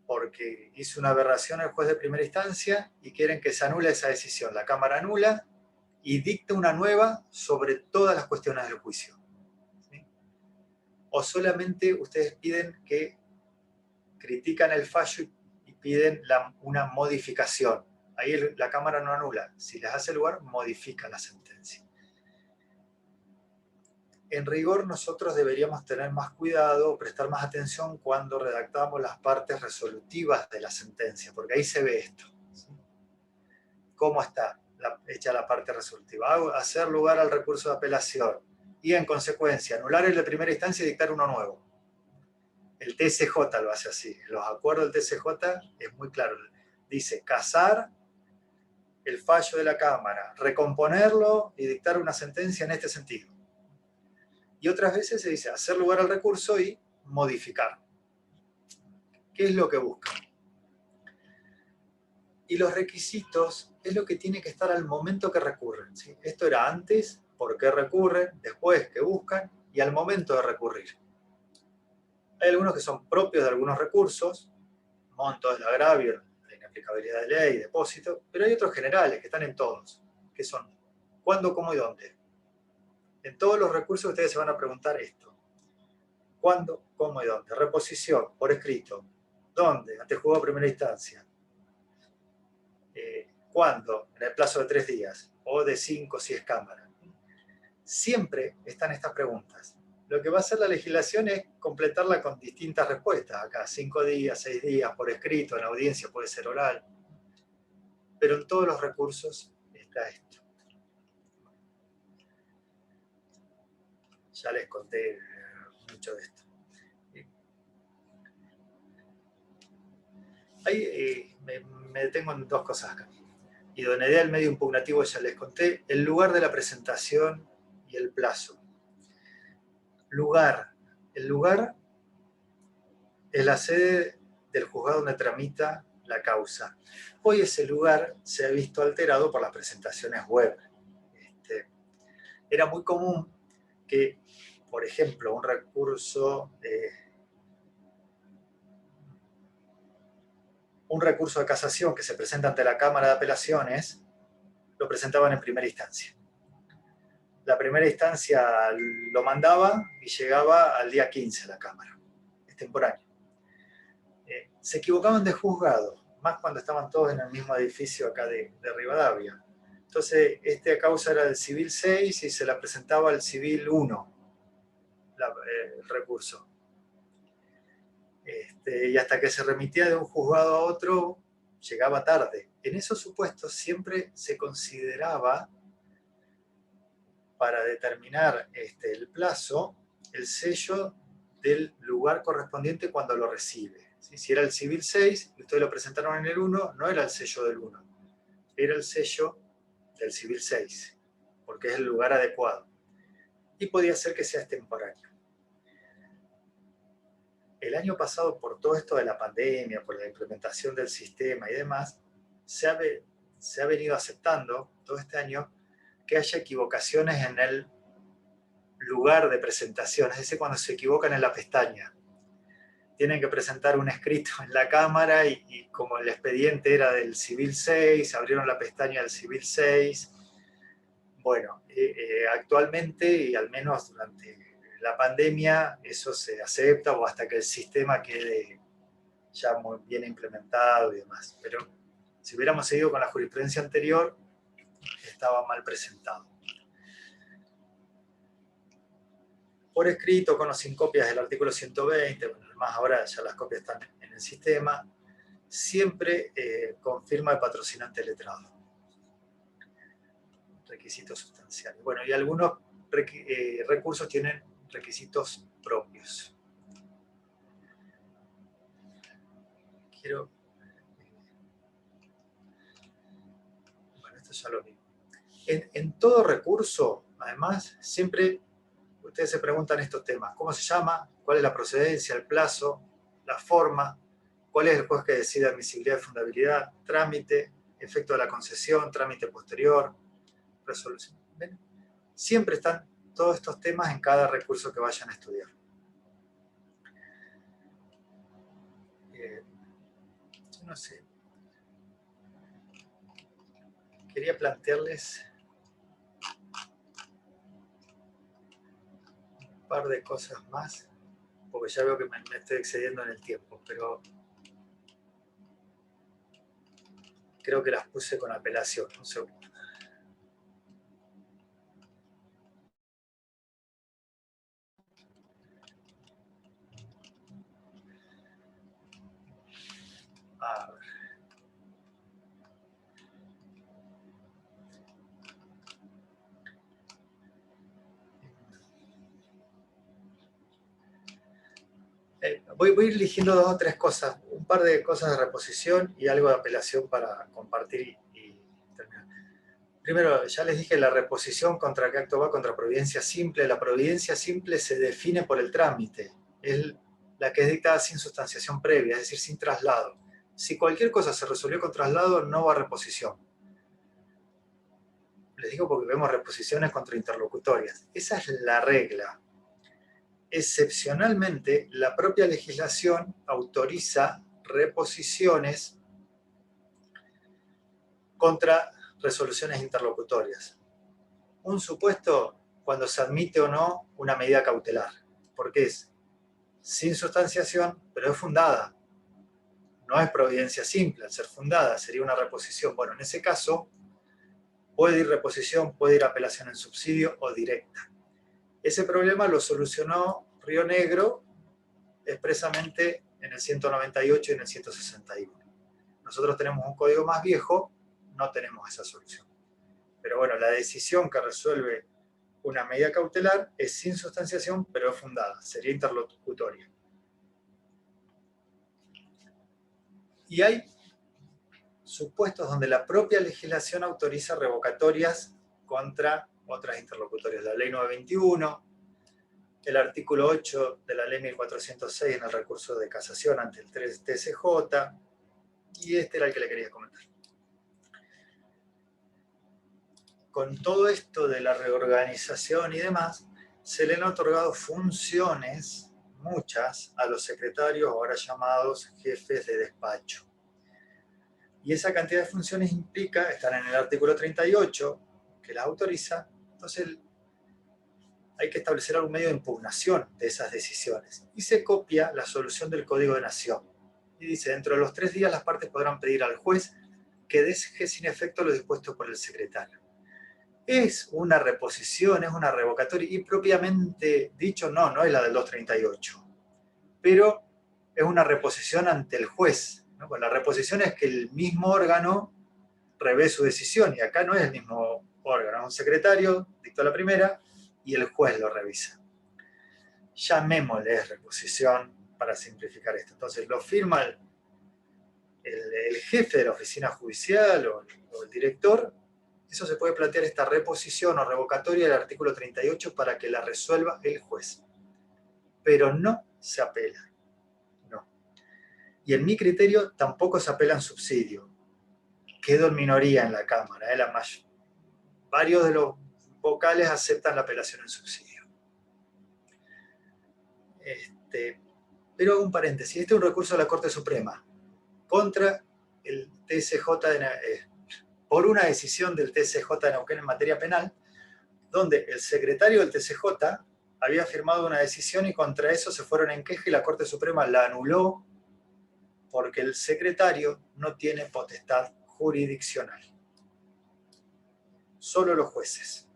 porque hizo una aberración el juez de primera instancia y quieren que se anule esa decisión. La Cámara anula y dicta una nueva sobre todas las cuestiones del juicio. ¿Sí? O solamente ustedes piden que critican el fallo y piden una modificación. Ahí la Cámara no anula. Si les hace lugar, modifica la sentencia. En rigor, nosotros deberíamos tener más cuidado, prestar más atención cuando redactamos las partes resolutivas de la sentencia, porque ahí se ve esto. ¿Sí? ¿Cómo está hecha la parte resolutiva? Hacer lugar al recurso de apelación y, en consecuencia, anular el de primera instancia y dictar uno nuevo. El TSJ lo hace así. En los acuerdos del TSJ es muy claro. Dice casar el fallo de la Cámara, recomponerlo y dictar una sentencia en este sentido. Y otras veces se dice hacer lugar al recurso y modificar. ¿Qué es lo que buscan? Y los requisitos es lo que tiene que estar al momento que recurren. ¿Sí? Esto era antes, por qué recurren, después, qué buscan, y al momento de recurrir. Hay algunos que son propios de algunos recursos, monto del agravio, la inaplicabilidad de ley, depósito, pero hay otros generales que están en todos, que son cuándo, cómo y dónde. En todos los recursos ustedes se van a preguntar esto. ¿Cuándo, cómo y dónde? Reposición, por escrito. ¿Dónde? Ante juzgado de primera instancia. ¿Cuándo? En el plazo de 3 días. O de 5 si es Cámara. Siempre están estas preguntas. Lo que va a hacer la legislación es completarla con distintas respuestas. Acá 5 días, 6 días, por escrito, en la audiencia puede ser oral. Pero en todos los recursos está esto. Ya les conté mucho de esto. Ahí me detengo en dos cosas acá. Idoneidad del medio impugnativo ya les conté. El lugar de la presentación y el plazo. Lugar. El lugar es la sede del juzgado donde tramita la causa. Hoy ese lugar se ha visto alterado por las presentaciones web. era muy común que, por ejemplo, un recurso de casación que se presenta ante la Cámara de Apelaciones, lo presentaban en primera instancia. La primera instancia lo mandaba y llegaba al día 15 a la Cámara. Es temporario. Se equivocaban de juzgado, más cuando estaban todos en el mismo edificio acá de Rivadavia. Entonces, a causa era del Civil 6 y se la presentaba al Civil 1, el recurso. Y hasta que se remitía de un juzgado a otro, llegaba tarde. En esos supuestos siempre se consideraba, para determinar el plazo, el sello del lugar correspondiente cuando lo recibe. Si era el Civil 6 y ustedes lo presentaron en el 1, no era el sello del 1, era el sello del Civil 6, porque es el lugar adecuado. Y podía ser que sea extemporáneo. El año pasado, por todo esto de la pandemia, por la implementación del sistema y demás, se ha venido aceptando todo este año que haya equivocaciones en el lugar de presentación, es decir, cuando se equivocan en la pestaña. Tienen que presentar un escrito en la Cámara y como el expediente era del Civil 6, abrieron la pestaña del Civil 6. Bueno, actualmente, y al menos durante la pandemia, eso se acepta o hasta que el sistema quede ya muy bien implementado y demás. Pero si hubiéramos seguido con la jurisprudencia anterior, estaba mal presentado. Por escrito, con o sin copias del artículo 120, bueno, además ahora ya las copias están en el sistema, siempre con firma de patrocinante letrado. Requisitos sustanciales. Bueno, y algunos recursos tienen requisitos propios. Bueno, esto ya lo vi. En todo recurso, además, siempre ustedes se preguntan estos temas. ¿Cómo se llama? ¿Cuál es la procedencia, el plazo, la forma? ¿Cuál es el juez que decide admisibilidad y fundabilidad? Trámite, efecto de la concesión, trámite posterior, resolución. ¿Ven? Siempre están todos estos temas en cada recurso que vayan a estudiar. Yo no sé. Quería plantearles un par de cosas más, porque ya veo que me estoy excediendo en el tiempo, pero creo que las puse con apelación. Un segundo. A ver. Voy a ir eligiendo 2 o 3 cosas, un par de cosas de reposición y algo de apelación para compartir y terminar. Primero, ya les dije la reposición contra qué acto va, contra providencia simple. La providencia simple se define por el trámite, es la que es dictada sin sustanciación previa, es decir, sin traslado. Si cualquier cosa se resolvió con traslado, no va a reposición. Les digo porque vemos reposiciones contra interlocutorias. Esa es la regla. Excepcionalmente, la propia legislación autoriza reposiciones contra resoluciones interlocutorias. Un supuesto cuando se admite o no una medida cautelar, porque es sin sustanciación, pero es fundada. No es providencia simple, al ser fundada sería una reposición. Bueno, en ese caso puede ir reposición, puede ir apelación en subsidio o directa. Ese problema lo solucionó Río Negro expresamente en el 198 y en el 161. Nosotros tenemos un código más viejo, no tenemos esa solución. Pero bueno, la decisión que resuelve una medida cautelar es sin sustanciación, pero es fundada, sería interlocutoria. Y hay supuestos donde la propia legislación autoriza revocatorias contra otras interlocutorias. La ley 921, el artículo 8 de la ley 1406 en el recurso de casación ante el 3 TSJ, y este era el que le quería comentar. con todo esto de la reorganización y demás, se le han otorgado funciones, muchas, a los secretarios, ahora llamados jefes de despacho. Y esa cantidad de funciones implica, están en el artículo 38, que las autoriza, entonces hay que establecer algún medio de impugnación de esas decisiones. Y se copia la solución del Código de Nación. Y dice, dentro de los 3 días las partes podrán pedir al juez que deje sin efecto lo dispuesto por el secretario. Es una reposición, es una revocatoria, y propiamente dicho, no es la del 238. Pero es una reposición ante el juez, ¿no? Pues la reposición es que el mismo órgano revé su decisión, y acá no es el mismo órgano, es un secretario, dictó la primera, y el juez lo revisa. Llamémosle reposición para simplificar esto. Entonces lo firma el jefe de la oficina judicial o el director. Eso se puede plantear esta reposición o revocatoria del artículo 38 para que la resuelva el juez. Pero no se apela. No. Y en mi criterio tampoco se apela en subsidio. Quedo en minoría en la Cámara. Varios de los vocales aceptan la apelación en subsidio. Pero hago un paréntesis. Este es un recurso de la Corte Suprema contra el TSJ por una decisión del TSJ de Neuquén en materia penal, donde el secretario del TSJ había firmado una decisión y contra eso se fueron en queja y la Corte Suprema la anuló porque el secretario no tiene potestad jurisdiccional. Solo los jueces.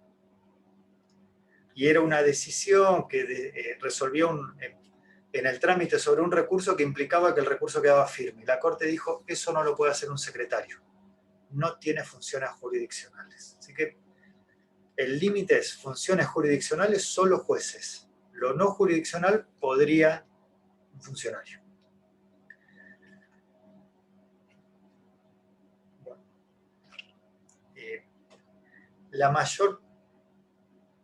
Y era una decisión que resolvió en el trámite sobre un recurso que implicaba que el recurso quedaba firme. La Corte dijo, eso no lo puede hacer un secretario. No tiene funciones jurisdiccionales. Así que el límite es funciones jurisdiccionales solo jueces. Lo no jurisdiccional podría un funcionario. Bueno,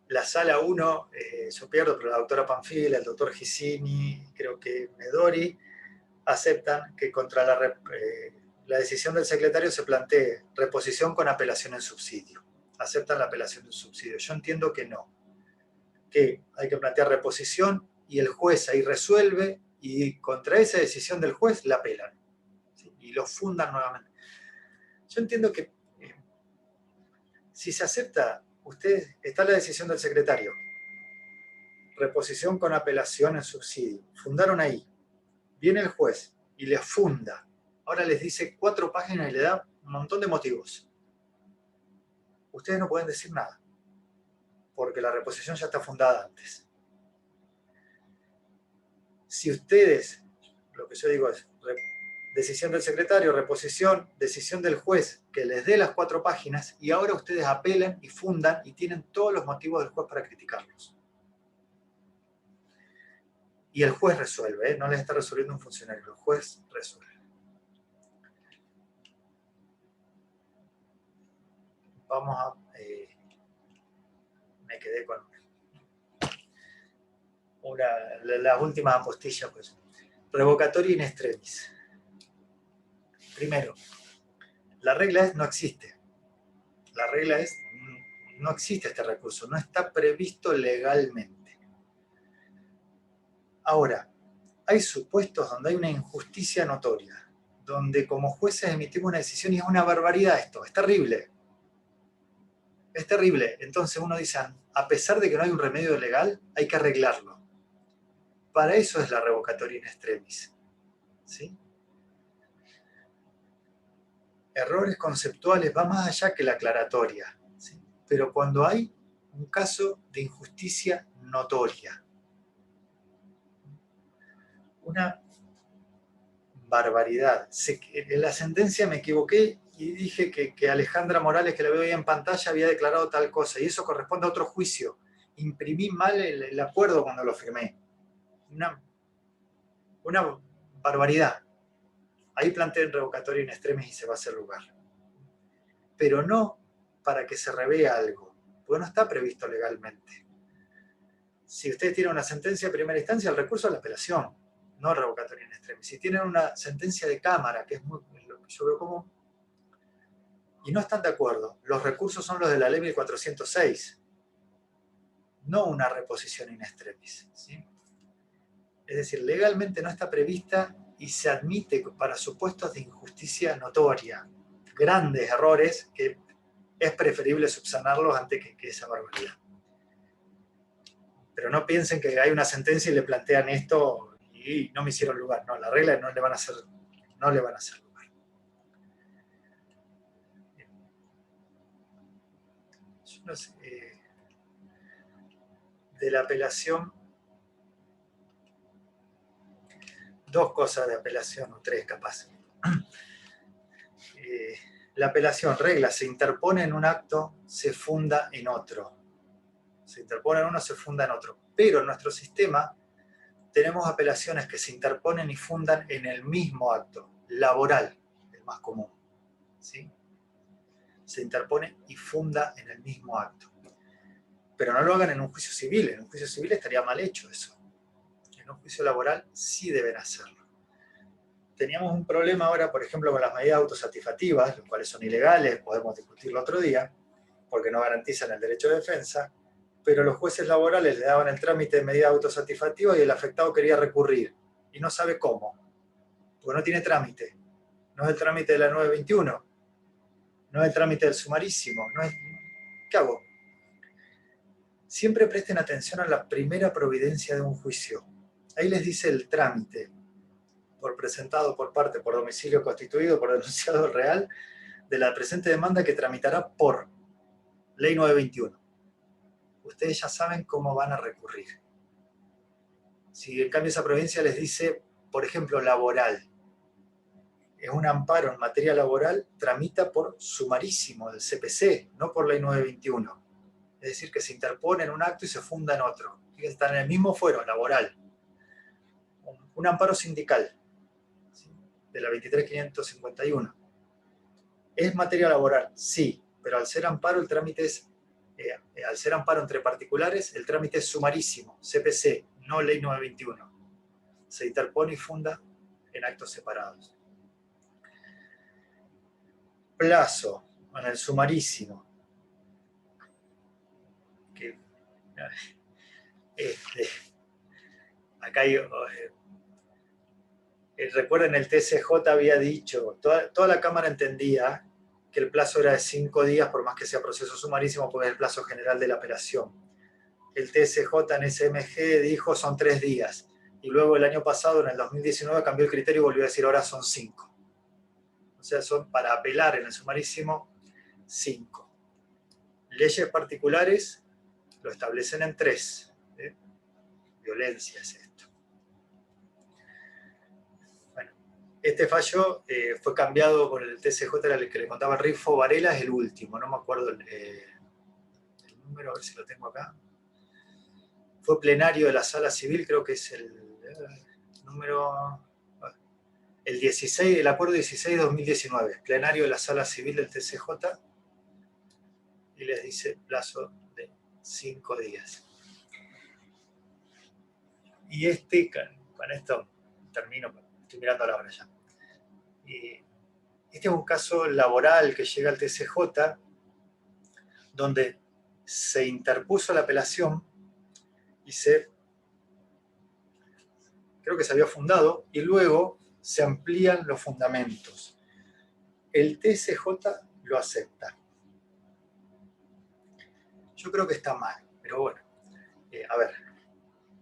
la sala 1, yo pierdo, pero la doctora Panfil, el doctor Gisini, creo que Medori, aceptan que contra la decisión del secretario se plantee reposición con apelación en subsidio. Aceptan la apelación en subsidio. Yo entiendo que no. Que hay que plantear reposición y el juez ahí resuelve y contra esa decisión del juez la apelan. ¿Sí? Y lo fundan nuevamente. Yo entiendo que si se acepta, está la decisión del secretario, reposición con apelación en subsidio, fundaron ahí, viene el juez y les funda, ahora les dice 4 páginas y le da un montón de motivos. Ustedes no pueden decir nada, porque la reposición ya está fundada antes. Si ustedes, lo que yo digo es, decisión del secretario, reposición, decisión del juez, que les dé las 4 páginas, y ahora ustedes apelan y fundan y tienen todos los motivos del juez para criticarlos. Y el juez resuelve, no les está resolviendo un funcionario, el juez resuelve. Vamos a... me quedé con las últimas apostillas, pues. Revocatoria in extremis. Primero, la regla es no existe. La regla es no existe este recurso, no está previsto legalmente. Ahora, hay supuestos donde hay una injusticia notoria, donde como jueces emitimos una decisión y es una barbaridad esto, es terrible. Es terrible. Entonces uno dice, a pesar de que no hay un remedio legal, hay que arreglarlo. Para eso es la revocatoria in extremis. ¿Sí? Errores conceptuales va más allá que la aclaratoria. ¿Sí? Pero cuando hay un caso de injusticia notoria, una barbaridad. En la sentencia me equivoqué y dije que Alejandra Morales, que la veo ahí en pantalla, había declarado tal cosa, y eso corresponde a otro juicio. Imprimí mal el acuerdo cuando lo firmé. Una barbaridad. Ahí planteen revocatoria in extremis y se va a hacer lugar. Pero no para que se revea algo, porque no está previsto legalmente. Si ustedes tienen una sentencia de primera instancia, el recurso es la apelación, no revocatoria in extremis. Si tienen una sentencia de cámara, que es lo que yo veo común, y no están de acuerdo. Los recursos son los de la ley 1406, no una reposición in extremis, ¿sí? Es decir, legalmente no está prevista y se admite para supuestos de injusticia notoria, grandes errores que es preferible subsanarlos antes que esa barbaridad. Pero no piensen que hay una sentencia y le plantean esto y no me hicieron lugar. No, la regla no le van a hacer lugar. Yo no sé, de la apelación, dos cosas de apelación, o tres capaz. La apelación, regla, se interpone en un acto, se funda en otro. Se interpone en uno, se funda en otro. Pero en nuestro sistema tenemos apelaciones que se interponen y fundan en el mismo acto, laboral, el más común, ¿sí? Se interpone y funda en el mismo acto. Pero no lo hagan en un juicio civil. En un juicio civil estaría mal hecho eso. En un juicio laboral sí deben hacerlo. Teníamos un problema ahora, por ejemplo, con las medidas autosatisfativas, las cuales son ilegales, podemos discutirlo otro día, porque no garantizan el derecho de defensa, pero los jueces laborales le daban el trámite de medida autosatisfativa y el afectado quería recurrir, y no sabe cómo, porque no tiene trámite. No es el trámite de la 921, no es el trámite del sumarísimo, no es... ¿Qué hago? Siempre presten atención a la primera providencia de un juicio. Ahí les dice el trámite, por presentado por parte, por domicilio constituido, por denunciado real, de la presente demanda que tramitará por ley 921. Ustedes ya saben cómo van a recurrir. Si en cambio esa providencia les dice, por ejemplo, laboral, es un amparo en materia laboral, tramita por sumarísimo del CPC, no por ley 921. Es decir, que se interpone en un acto y se funda en otro. Fíjense, están en el mismo fuero, laboral. Un amparo sindical, ¿sí? De la 23.551. ¿Es materia laboral? Sí, pero al ser amparo el trámite es, al ser amparo entre particulares, el trámite es sumarísimo, CPC, no ley 921. Se interpone y funda en actos separados. Plazo, en el sumarísimo. Acá hay... recuerden, el TCJ había dicho, toda la Cámara entendía que el plazo era de 5 días, por más que sea proceso sumarísimo, porque es el plazo general de la apelación. El TCJ en SMG dijo son 3 días. Y luego el año pasado, en el 2019, cambió el criterio y volvió a decir ahora son 5. O sea, son para apelar en el sumarísimo 5. Leyes particulares lo establecen en 3. Violencia es esto. Bueno, este fallo fue cambiado por el TCJ, era el que le contaba Rifo Varela, es el último, no me acuerdo el número, a ver si lo tengo acá. Fue plenario de la Sala Civil, creo que es el número... El 16, el acuerdo 16-2019, plenario de la Sala Civil del TCJ, y les dice plazo de 5 días. Y con esto termino, estoy mirando la hora ya. Y este es un caso laboral que llega al TCJ, donde se interpuso la apelación y creo que se había fundado, y luego se amplían los fundamentos. El TCJ lo acepta. Yo creo que está mal, pero bueno. A ver,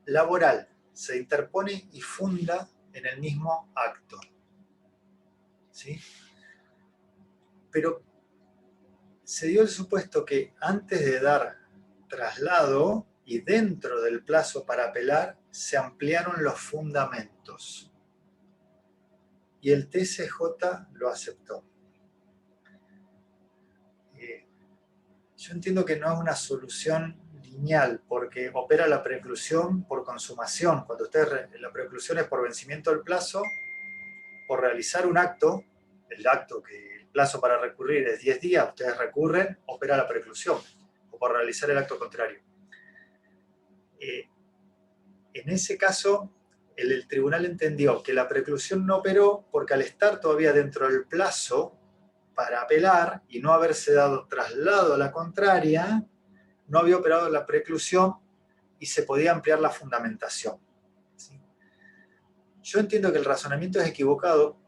laboral, se interpone y funda en el mismo acto. ¿Sí? Pero se dio el supuesto que antes de dar traslado y dentro del plazo para apelar, se ampliaron los fundamentos. Y el TCJ lo aceptó. Yo entiendo que no es una solución lineal, porque opera la preclusión por consumación. Cuando la preclusión es por vencimiento del plazo, por realizar un acto, el plazo para recurrir es 10 días, ustedes recurren, opera la preclusión, o por realizar el acto contrario. En ese caso, el tribunal entendió que la preclusión no operó porque al estar todavía dentro del plazo para apelar y no haberse dado traslado a la contraria, no había operado la preclusión y se podía ampliar la fundamentación. ¿Sí? Yo entiendo que el razonamiento es equivocado.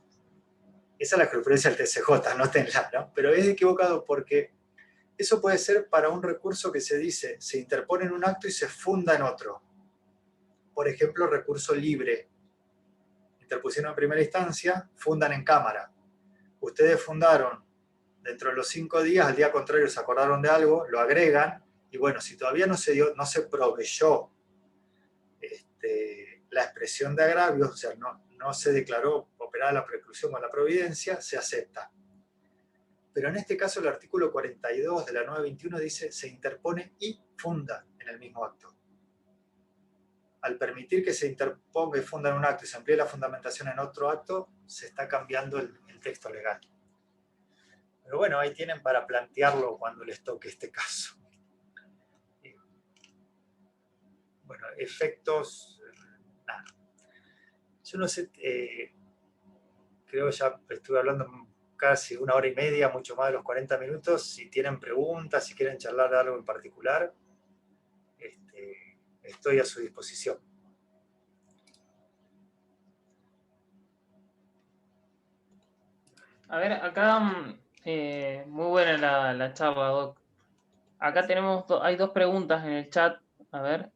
Esa es la jurisprudencia del TCJ, nótenla, ¿no? Pero es equivocado porque eso puede ser para un recurso que se dice, se interpone en un acto y se funda en otro. Por ejemplo, recurso libre. Interpusieron en primera instancia, fundan en cámara. Ustedes fundaron dentro de los 5 días, al día contrario se acordaron de algo, lo agregan, y bueno, si todavía no se proveyó la expresión de agravio, o sea, no se declaró operada la preclusión o la providencia, se acepta. Pero en este caso el artículo 42 de la 921 dice se interpone y funda en el mismo acto. Al permitir que se interponga y funda en un acto y se amplíe la fundamentación en otro acto, se está cambiando el texto legal. Pero bueno, ahí tienen para plantearlo cuando les toque este caso. Bueno, efectos, nada. Yo no sé, creo que ya estuve hablando casi 1 hora y media, mucho más de los 40 minutos. Si tienen preguntas, si quieren charlar de algo en particular, estoy a su disposición. A ver, acá muy buena la charla, Doc. Acá hay 2 preguntas en el chat. A ver,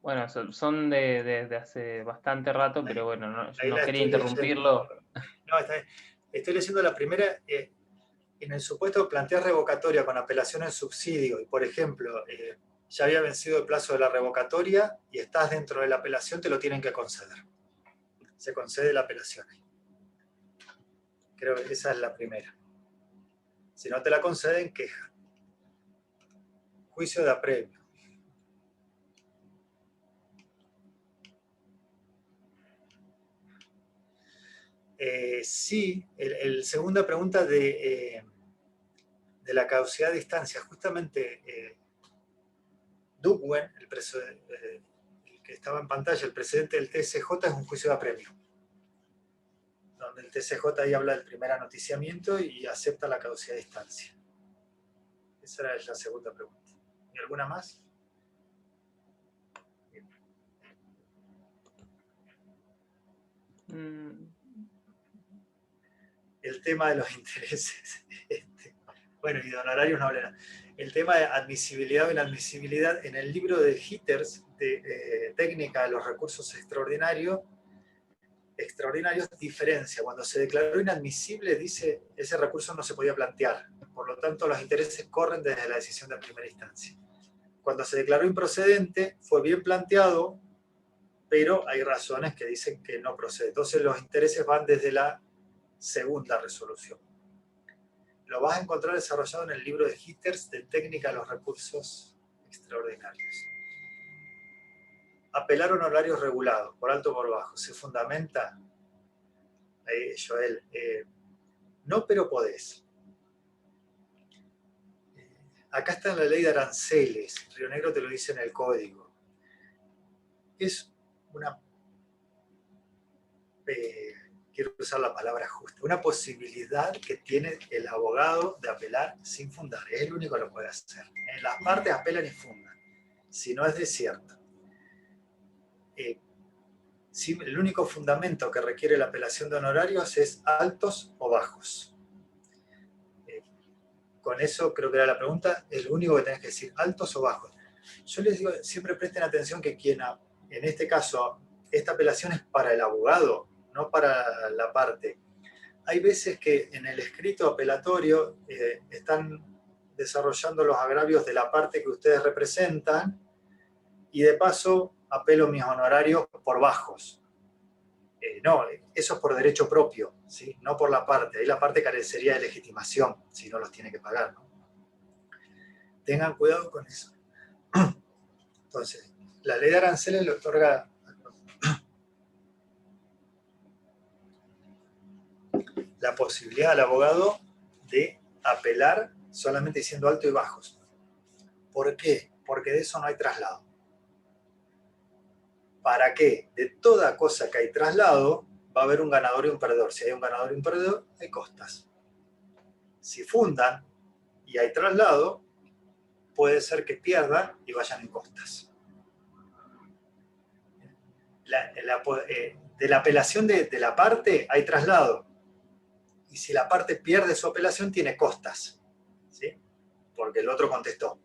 bueno, son de hace bastante rato, pero bueno, Ahí no la quería estoy leyendo. interrumpirlo. No, estoy leyendo la primera. En el supuesto de plantear revocatoria con apelación en subsidio, y por ejemplo, ya había vencido el plazo de la revocatoria y estás dentro de la apelación, te lo tienen que conceder. Se concede la apelación. Creo que esa es la primera. Si no te la conceden, queja. Juicio de apremio. Sí, la segunda pregunta de la caducidad de instancia. Justamente Dugwen, el que estaba en pantalla, el presidente del TSJ, es un juicio de apremio, donde el TSJ ahí habla del primer anoticiamiento y acepta la caducidad de instancia. Esa era la segunda pregunta. ¿Y alguna más? El tema de los intereses. Bueno, y de honorarios no hablan. El tema de admisibilidad o inadmisibilidad, en el libro de Hitters, de técnica de los recursos extraordinarios, diferencia. Cuando se declaró inadmisible, dice ese recurso no se podía plantear. Por lo tanto, los intereses corren desde la decisión de primera instancia. Cuando se declaró improcedente, fue bien planteado, pero hay razones que dicen que no procede. Entonces, los intereses van desde la segunda resolución. Lo vas a encontrar desarrollado en el libro de Hitters de técnica de los recursos extraordinarios. Apelar honorarios regulados, por alto o por bajo, ¿se fundamenta? Joel, no, pero podés. Acá está en la ley de aranceles, Río Negro te lo dice en el código. Es una, quiero usar la palabra justa, una posibilidad que tiene el abogado de apelar sin fundar. Es el único que lo puede hacer. En las partes apelan y fundan, si no es desierto. El único fundamento que requiere la apelación de honorarios es altos o bajos. Con eso creo que era la pregunta, es lo único que tenés que decir, altos o bajos. Yo les digo, siempre presten atención que en este caso, esta apelación es para el abogado, no para la parte. Hay veces que en el escrito apelatorio están desarrollando los agravios de la parte que ustedes representan y de paso apelo mis honorarios por bajos. No, eso es por derecho propio, ¿sí? No por la parte. Ahí la parte carecería de legitimación, si no los tiene que pagar, ¿no? Tengan cuidado con eso. Entonces, la ley de aranceles le otorga la posibilidad al abogado de apelar solamente diciendo alto y bajos. ¿Por qué? Porque de eso no hay traslado. ¿Para qué? De toda cosa que hay traslado, va a haber un ganador y un perdedor. Si hay un ganador y un perdedor, hay costas. Si fundan y hay traslado, puede ser que pierdan y vayan en costas. De la apelación de la parte hay traslado. Y si la parte pierde su apelación, tiene costas, ¿sí? Porque el otro contestó.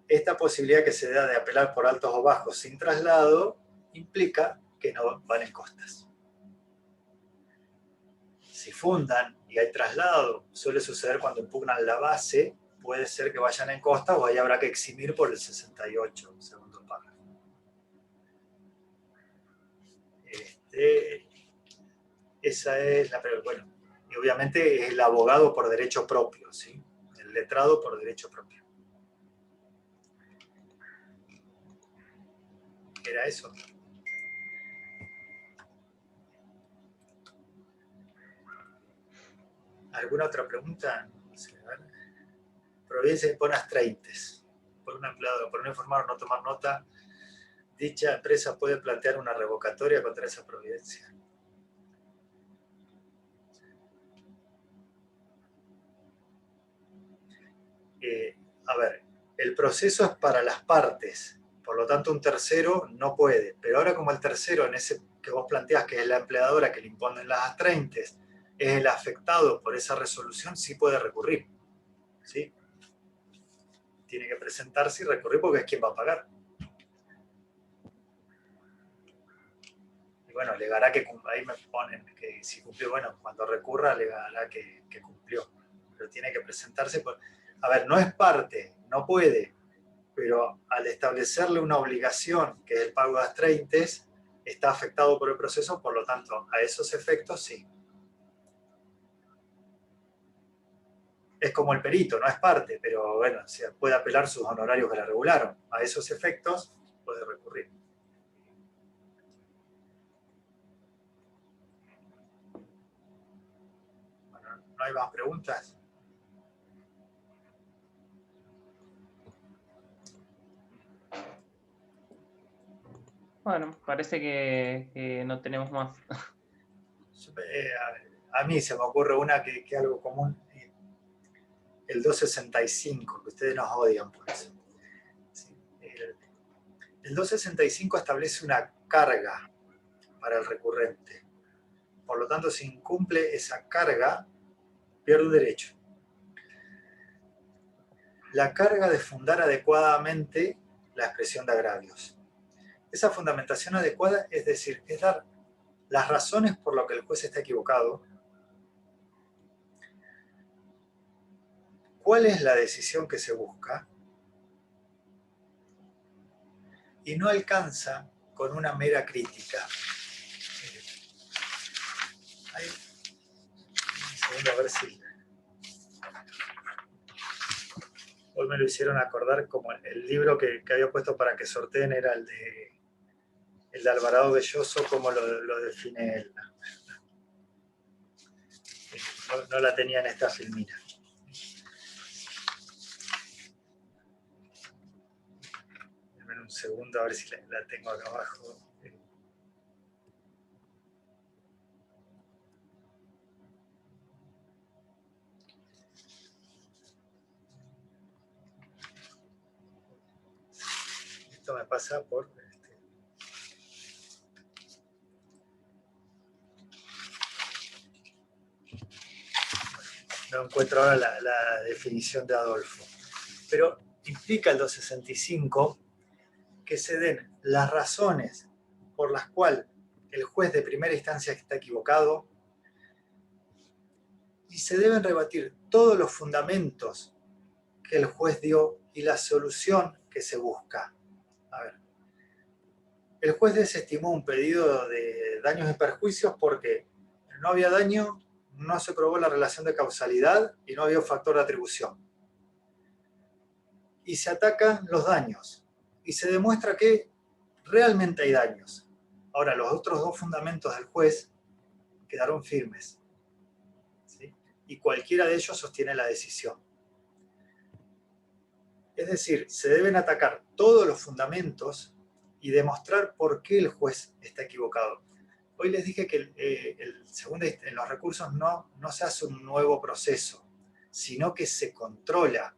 Esta posibilidad que se da de apelar por altos o bajos sin traslado implica que no van en costas. Si fundan y hay traslado, suele suceder cuando impugnan la base, puede ser que vayan en costas o ahí habrá que eximir por el 68, segundo párrafo. Esa es la pregunta. Bueno, y obviamente es el abogado por derecho propio, ¿sí? El letrado por derecho propio. ¿Era eso? ¿Alguna otra pregunta? No sé, a ver. Providencia impone astraintes. Por un empleado, por no informar o no tomar nota, dicha empresa puede plantear una revocatoria contra esa providencia. A ver, el proceso es para las partes, por lo tanto un tercero no puede, pero ahora como el tercero en ese que vos planteás que es la empleadora que le imponen las astraintes, es el afectado por esa resolución, sí puede recurrir, ¿sí? Tiene que presentarse y recurrir porque es quien va a pagar. Y bueno, alegará que, ahí me ponen que si cumplió, bueno, cuando recurra alegará que cumplió, pero tiene que presentarse. A ver, no es parte, no puede, pero al establecerle una obligación, que es el pago de astraintes, está afectado por el proceso, por lo tanto, a esos efectos sí. Es como el perito, no es parte, pero bueno, se puede apelar sus honorarios que la regularon. A esos efectos puede recurrir. Bueno, ¿no hay más preguntas? Bueno, parece que no tenemos más. A mí se me ocurre una que es algo común, el 265, que ustedes nos odian por eso. Sí, el 265 establece una carga para el recurrente. Por lo tanto, si incumple esa carga, pierde un derecho. La carga de fundar adecuadamente la expresión de agravios. Esa fundamentación adecuada, es decir, es dar las razones por las que el juez está equivocado. ¿Cuál es la decisión que se busca? Y no alcanza con una mera crítica. Un segundo, a ver si... Hoy me lo hicieron acordar como el libro que había puesto para que sorteen era el de Alvarado Belloso, como lo define él. No la tenía en esta filmina. Dame un segundo a ver si la tengo acá abajo. Esto me pasa por... No encuentro ahora la definición de Adolfo. Pero implica el 265 que se den las razones por las cuales el juez de primera instancia está equivocado y se deben rebatir todos los fundamentos que el juez dio y la solución que se busca. A ver, el juez desestimó un pedido de daños y perjuicios porque no había daño, no se probó la relación de causalidad y no había un factor de atribución. Y se atacan los daños y se demuestra que realmente hay daños. Ahora, los otros dos fundamentos del juez quedaron firmes, ¿sí? Y cualquiera de ellos sostiene la decisión. Es decir, se deben atacar todos los fundamentos y demostrar por qué el juez está equivocado. Hoy les dije que en los recursos no se hace un nuevo proceso, sino que se controla.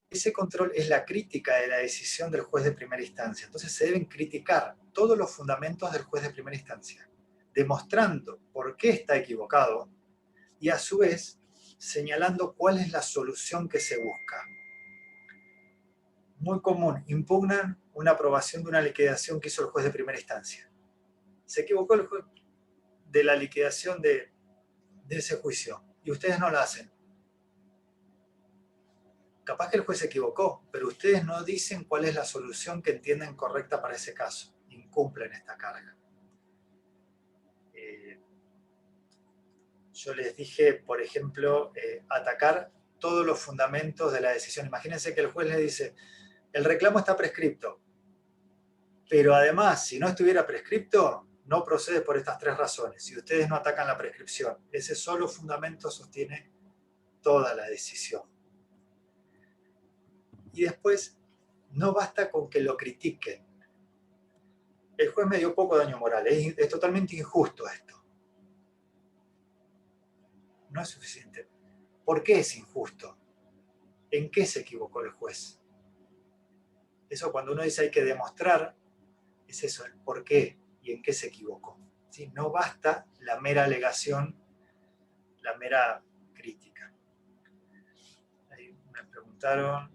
Ese control es la crítica de la decisión del juez de primera instancia. Entonces se deben criticar todos los fundamentos del juez de primera instancia, demostrando por qué está equivocado y a su vez señalando cuál es la solución que se busca. Muy común, impugnan una aprobación de una liquidación que hizo el juez de primera instancia. Se equivocó el juez de la liquidación de ese juicio y ustedes no la hacen. Capaz que el juez se equivocó, pero ustedes no dicen cuál es la solución que entienden correcta para ese caso. Incumplen esta carga. Yo les dije, por ejemplo, atacar todos los fundamentos de la decisión. Imagínense que el juez le dice, el reclamo está prescripto, pero además, si no estuviera prescripto, no procede por estas 3 razones. Si ustedes no atacan la prescripción, ese solo fundamento sostiene toda la decisión. Y después, no basta con que lo critiquen. El juez me dio poco daño moral, es totalmente injusto esto. No es suficiente. ¿Por qué es injusto? ¿En qué se equivocó el juez? Eso cuando uno dice hay que demostrar, es eso, el por qué y en qué se equivocó. ¿Sí? No basta la mera alegación, la mera crítica. Ahí me preguntaron...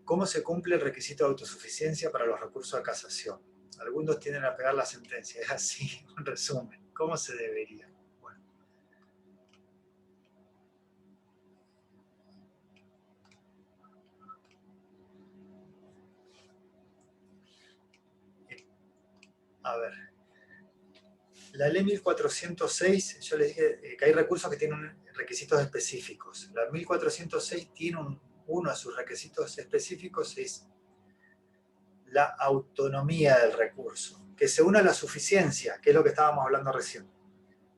¿Cómo se cumple el requisito de autosuficiencia para los recursos de casación? Algunos tienden a pegar la sentencia, es así, en resumen. ¿Cómo se debería? Bueno. A ver. La ley 1406, yo les dije que hay recursos que tienen requisitos específicos. La 1406 tiene uno de sus requisitos específicos, es la autonomía del recurso, que se une a la suficiencia, que es lo que estábamos hablando recién.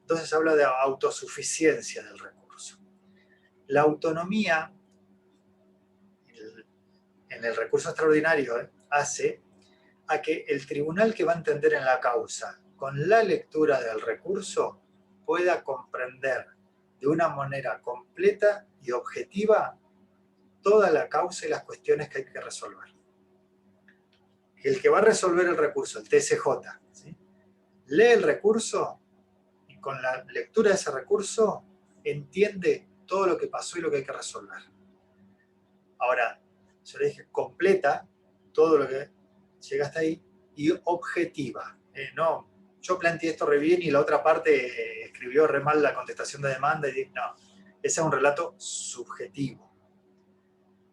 Entonces habla de autosuficiencia del recurso. La autonomía en el recurso extraordinario hace a que el tribunal que va a entender en la causa, con la lectura del recurso, pueda comprender de una manera completa y objetiva toda la causa y las cuestiones que hay que resolver. El que va a resolver el recurso, el TSJ, ¿sí?, lee el recurso y con la lectura de ese recurso entiende todo lo que pasó y lo que hay que resolver. Ahora, yo le dije, completa todo lo que llega hasta ahí y objetiva. No, yo planteé esto re bien y la otra parte escribió re mal la contestación de demanda. Y no, ese es un relato subjetivo.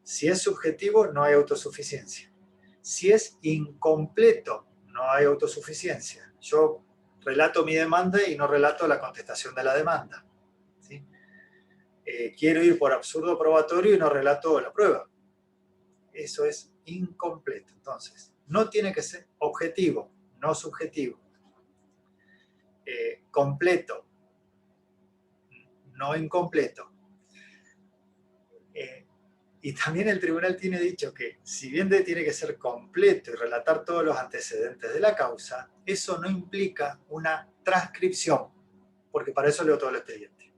Si es subjetivo, no hay autosuficiencia. Si es incompleto, no hay autosuficiencia. Yo relato mi demanda y no relato la contestación de la demanda. ¿Sí? Quiero ir por absurdo probatorio y no relato la prueba. Eso es incompleto. Entonces, no tiene que ser objetivo, no subjetivo. Completo, no incompleto. Y también el tribunal tiene dicho que, si bien tiene que ser completo y relatar todos los antecedentes de la causa, eso no implica una transcripción, porque para eso leo todo el expediente.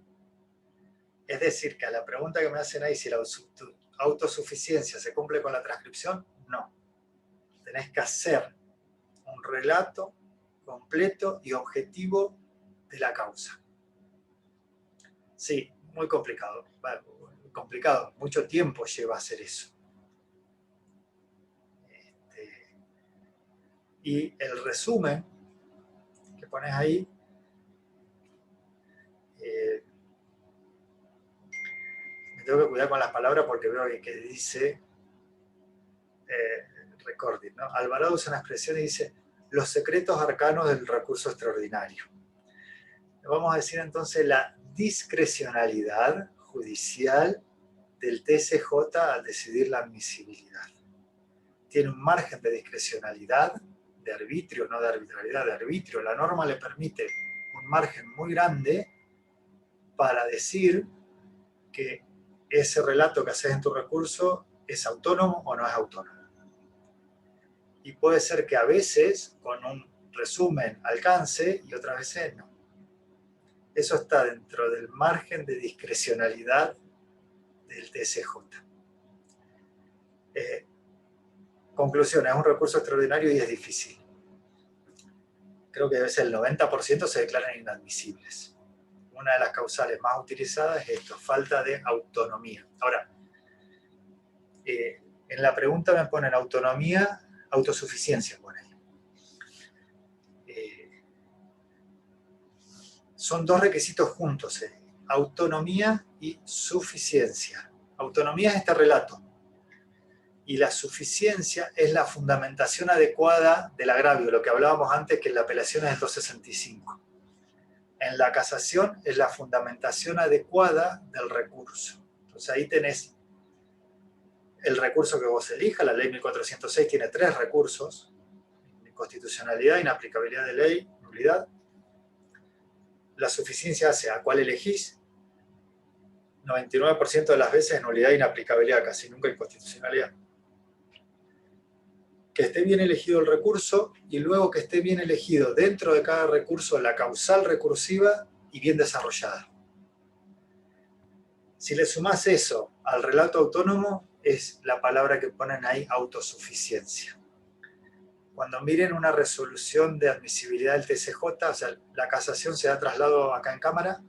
Es decir, que a la pregunta que me hacen ahí, si la autosuficiencia se cumple con la transcripción, no. Tenés que hacer un relato completo y objetivo de la causa. Sí, muy complicado. Complicado, mucho tiempo lleva hacer eso. Y el resumen que pones ahí, me tengo que cuidar con las palabras porque veo que dice recording, ¿no? Alvarado usa una expresión y dice los secretos arcanos del recurso extraordinario. Vamos a decir entonces la discrecionalidad judicial del TSJ al decidir la admisibilidad. Tiene un margen de discrecionalidad, de arbitrio, no de arbitrariedad, de arbitrio. La norma le permite un margen muy grande para decir que ese relato que haces en tu recurso es autónomo o no es autónomo. Y puede ser que a veces con un resumen alcance y otras veces no. Eso está dentro del margen de discrecionalidad del TSJ. Conclusión, es un recurso extraordinario y es difícil. Creo que a veces el 90% se declaran inadmisibles. Una de las causales más utilizadas es esto, falta de autonomía. Ahora, en la pregunta me ponen autonomía, autosuficiencia, ponen. Son dos requisitos juntos, autonomía y suficiencia. Autonomía es este relato, y la suficiencia es la fundamentación adecuada del agravio, lo que hablábamos antes, que en la apelación es el 265. En la casación es la fundamentación adecuada del recurso. Entonces ahí tenés el recurso que vos elijas. La ley 1406 tiene 3 recursos: inconstitucionalidad, inaplicabilidad de ley, nulidad. La suficiencia hace a cuál elegís. 99% de las veces nulidad e inaplicabilidad, casi nunca inconstitucionalidad. Que esté bien elegido el recurso y luego que esté bien elegido dentro de cada recurso la causal recursiva y bien desarrollada. Si le sumás eso al relato autónomo, es la palabra que ponen ahí, autosuficiencia. Cuando miren una resolución de admisibilidad del TSJ, o sea, la casación se da traslado acá en Cámara,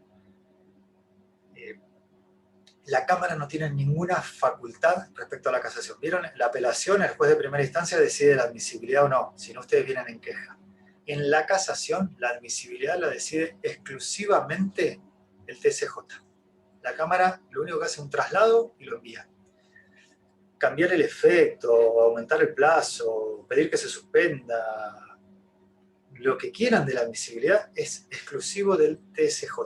la Cámara no tiene ninguna facultad respecto a la casación. ¿Vieron? La apelación, el juez de primera instancia decide la admisibilidad o no, si no ustedes vienen en queja. En la casación, la admisibilidad la decide exclusivamente el TSJ. La Cámara lo único que hace es un traslado y lo envía. Cambiar el efecto, aumentar el plazo, pedir que se suspenda, lo que quieran de la admisibilidad es exclusivo del TSJ.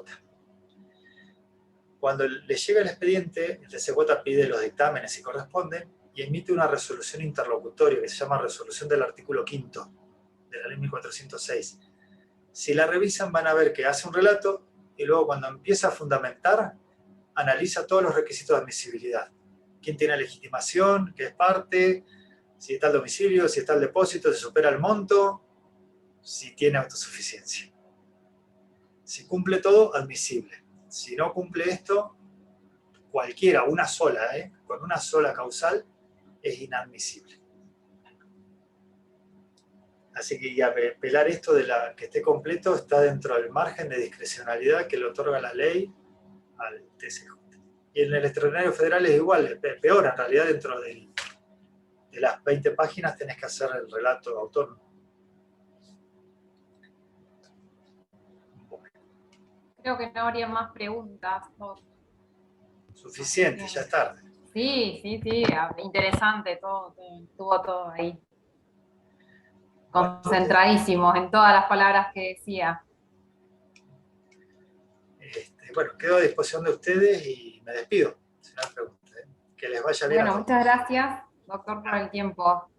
Cuando le llega el expediente, el TSJ pide los dictámenes si corresponden y emite una resolución interlocutoria que se llama resolución del artículo 5 de la ley 1406. Si la revisan van a ver que hace un relato y luego cuando empieza a fundamentar, analiza todos los requisitos de admisibilidad. ¿Quién tiene legitimación? ¿Qué es parte? Si está el domicilio, si está el depósito, si supera el monto, si tiene autosuficiencia. Si cumple todo, admisible. Si no cumple esto, cualquiera, una sola, con una sola causal, es inadmisible. Así que ya pelar esto de que esté completo está dentro del margen de discrecionalidad que le otorga la ley al TSJ. Y en el extraordinario federal es igual, es peor, en realidad dentro de las 20 páginas tenés que hacer el relato autónomo. Creo que no habría más preguntas. Suficiente, ya es tarde. Sí, interesante, estuvo todo ahí. Concentradísimos en todas las palabras que decía. Bueno, quedo a disposición de ustedes y me despido. Si no hay preguntas, que les vaya bien. Bueno, muchas gracias, doctor, por el tiempo.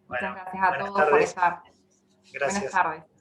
Muchas gracias a todos por estar. Gracias. Buenas tardes.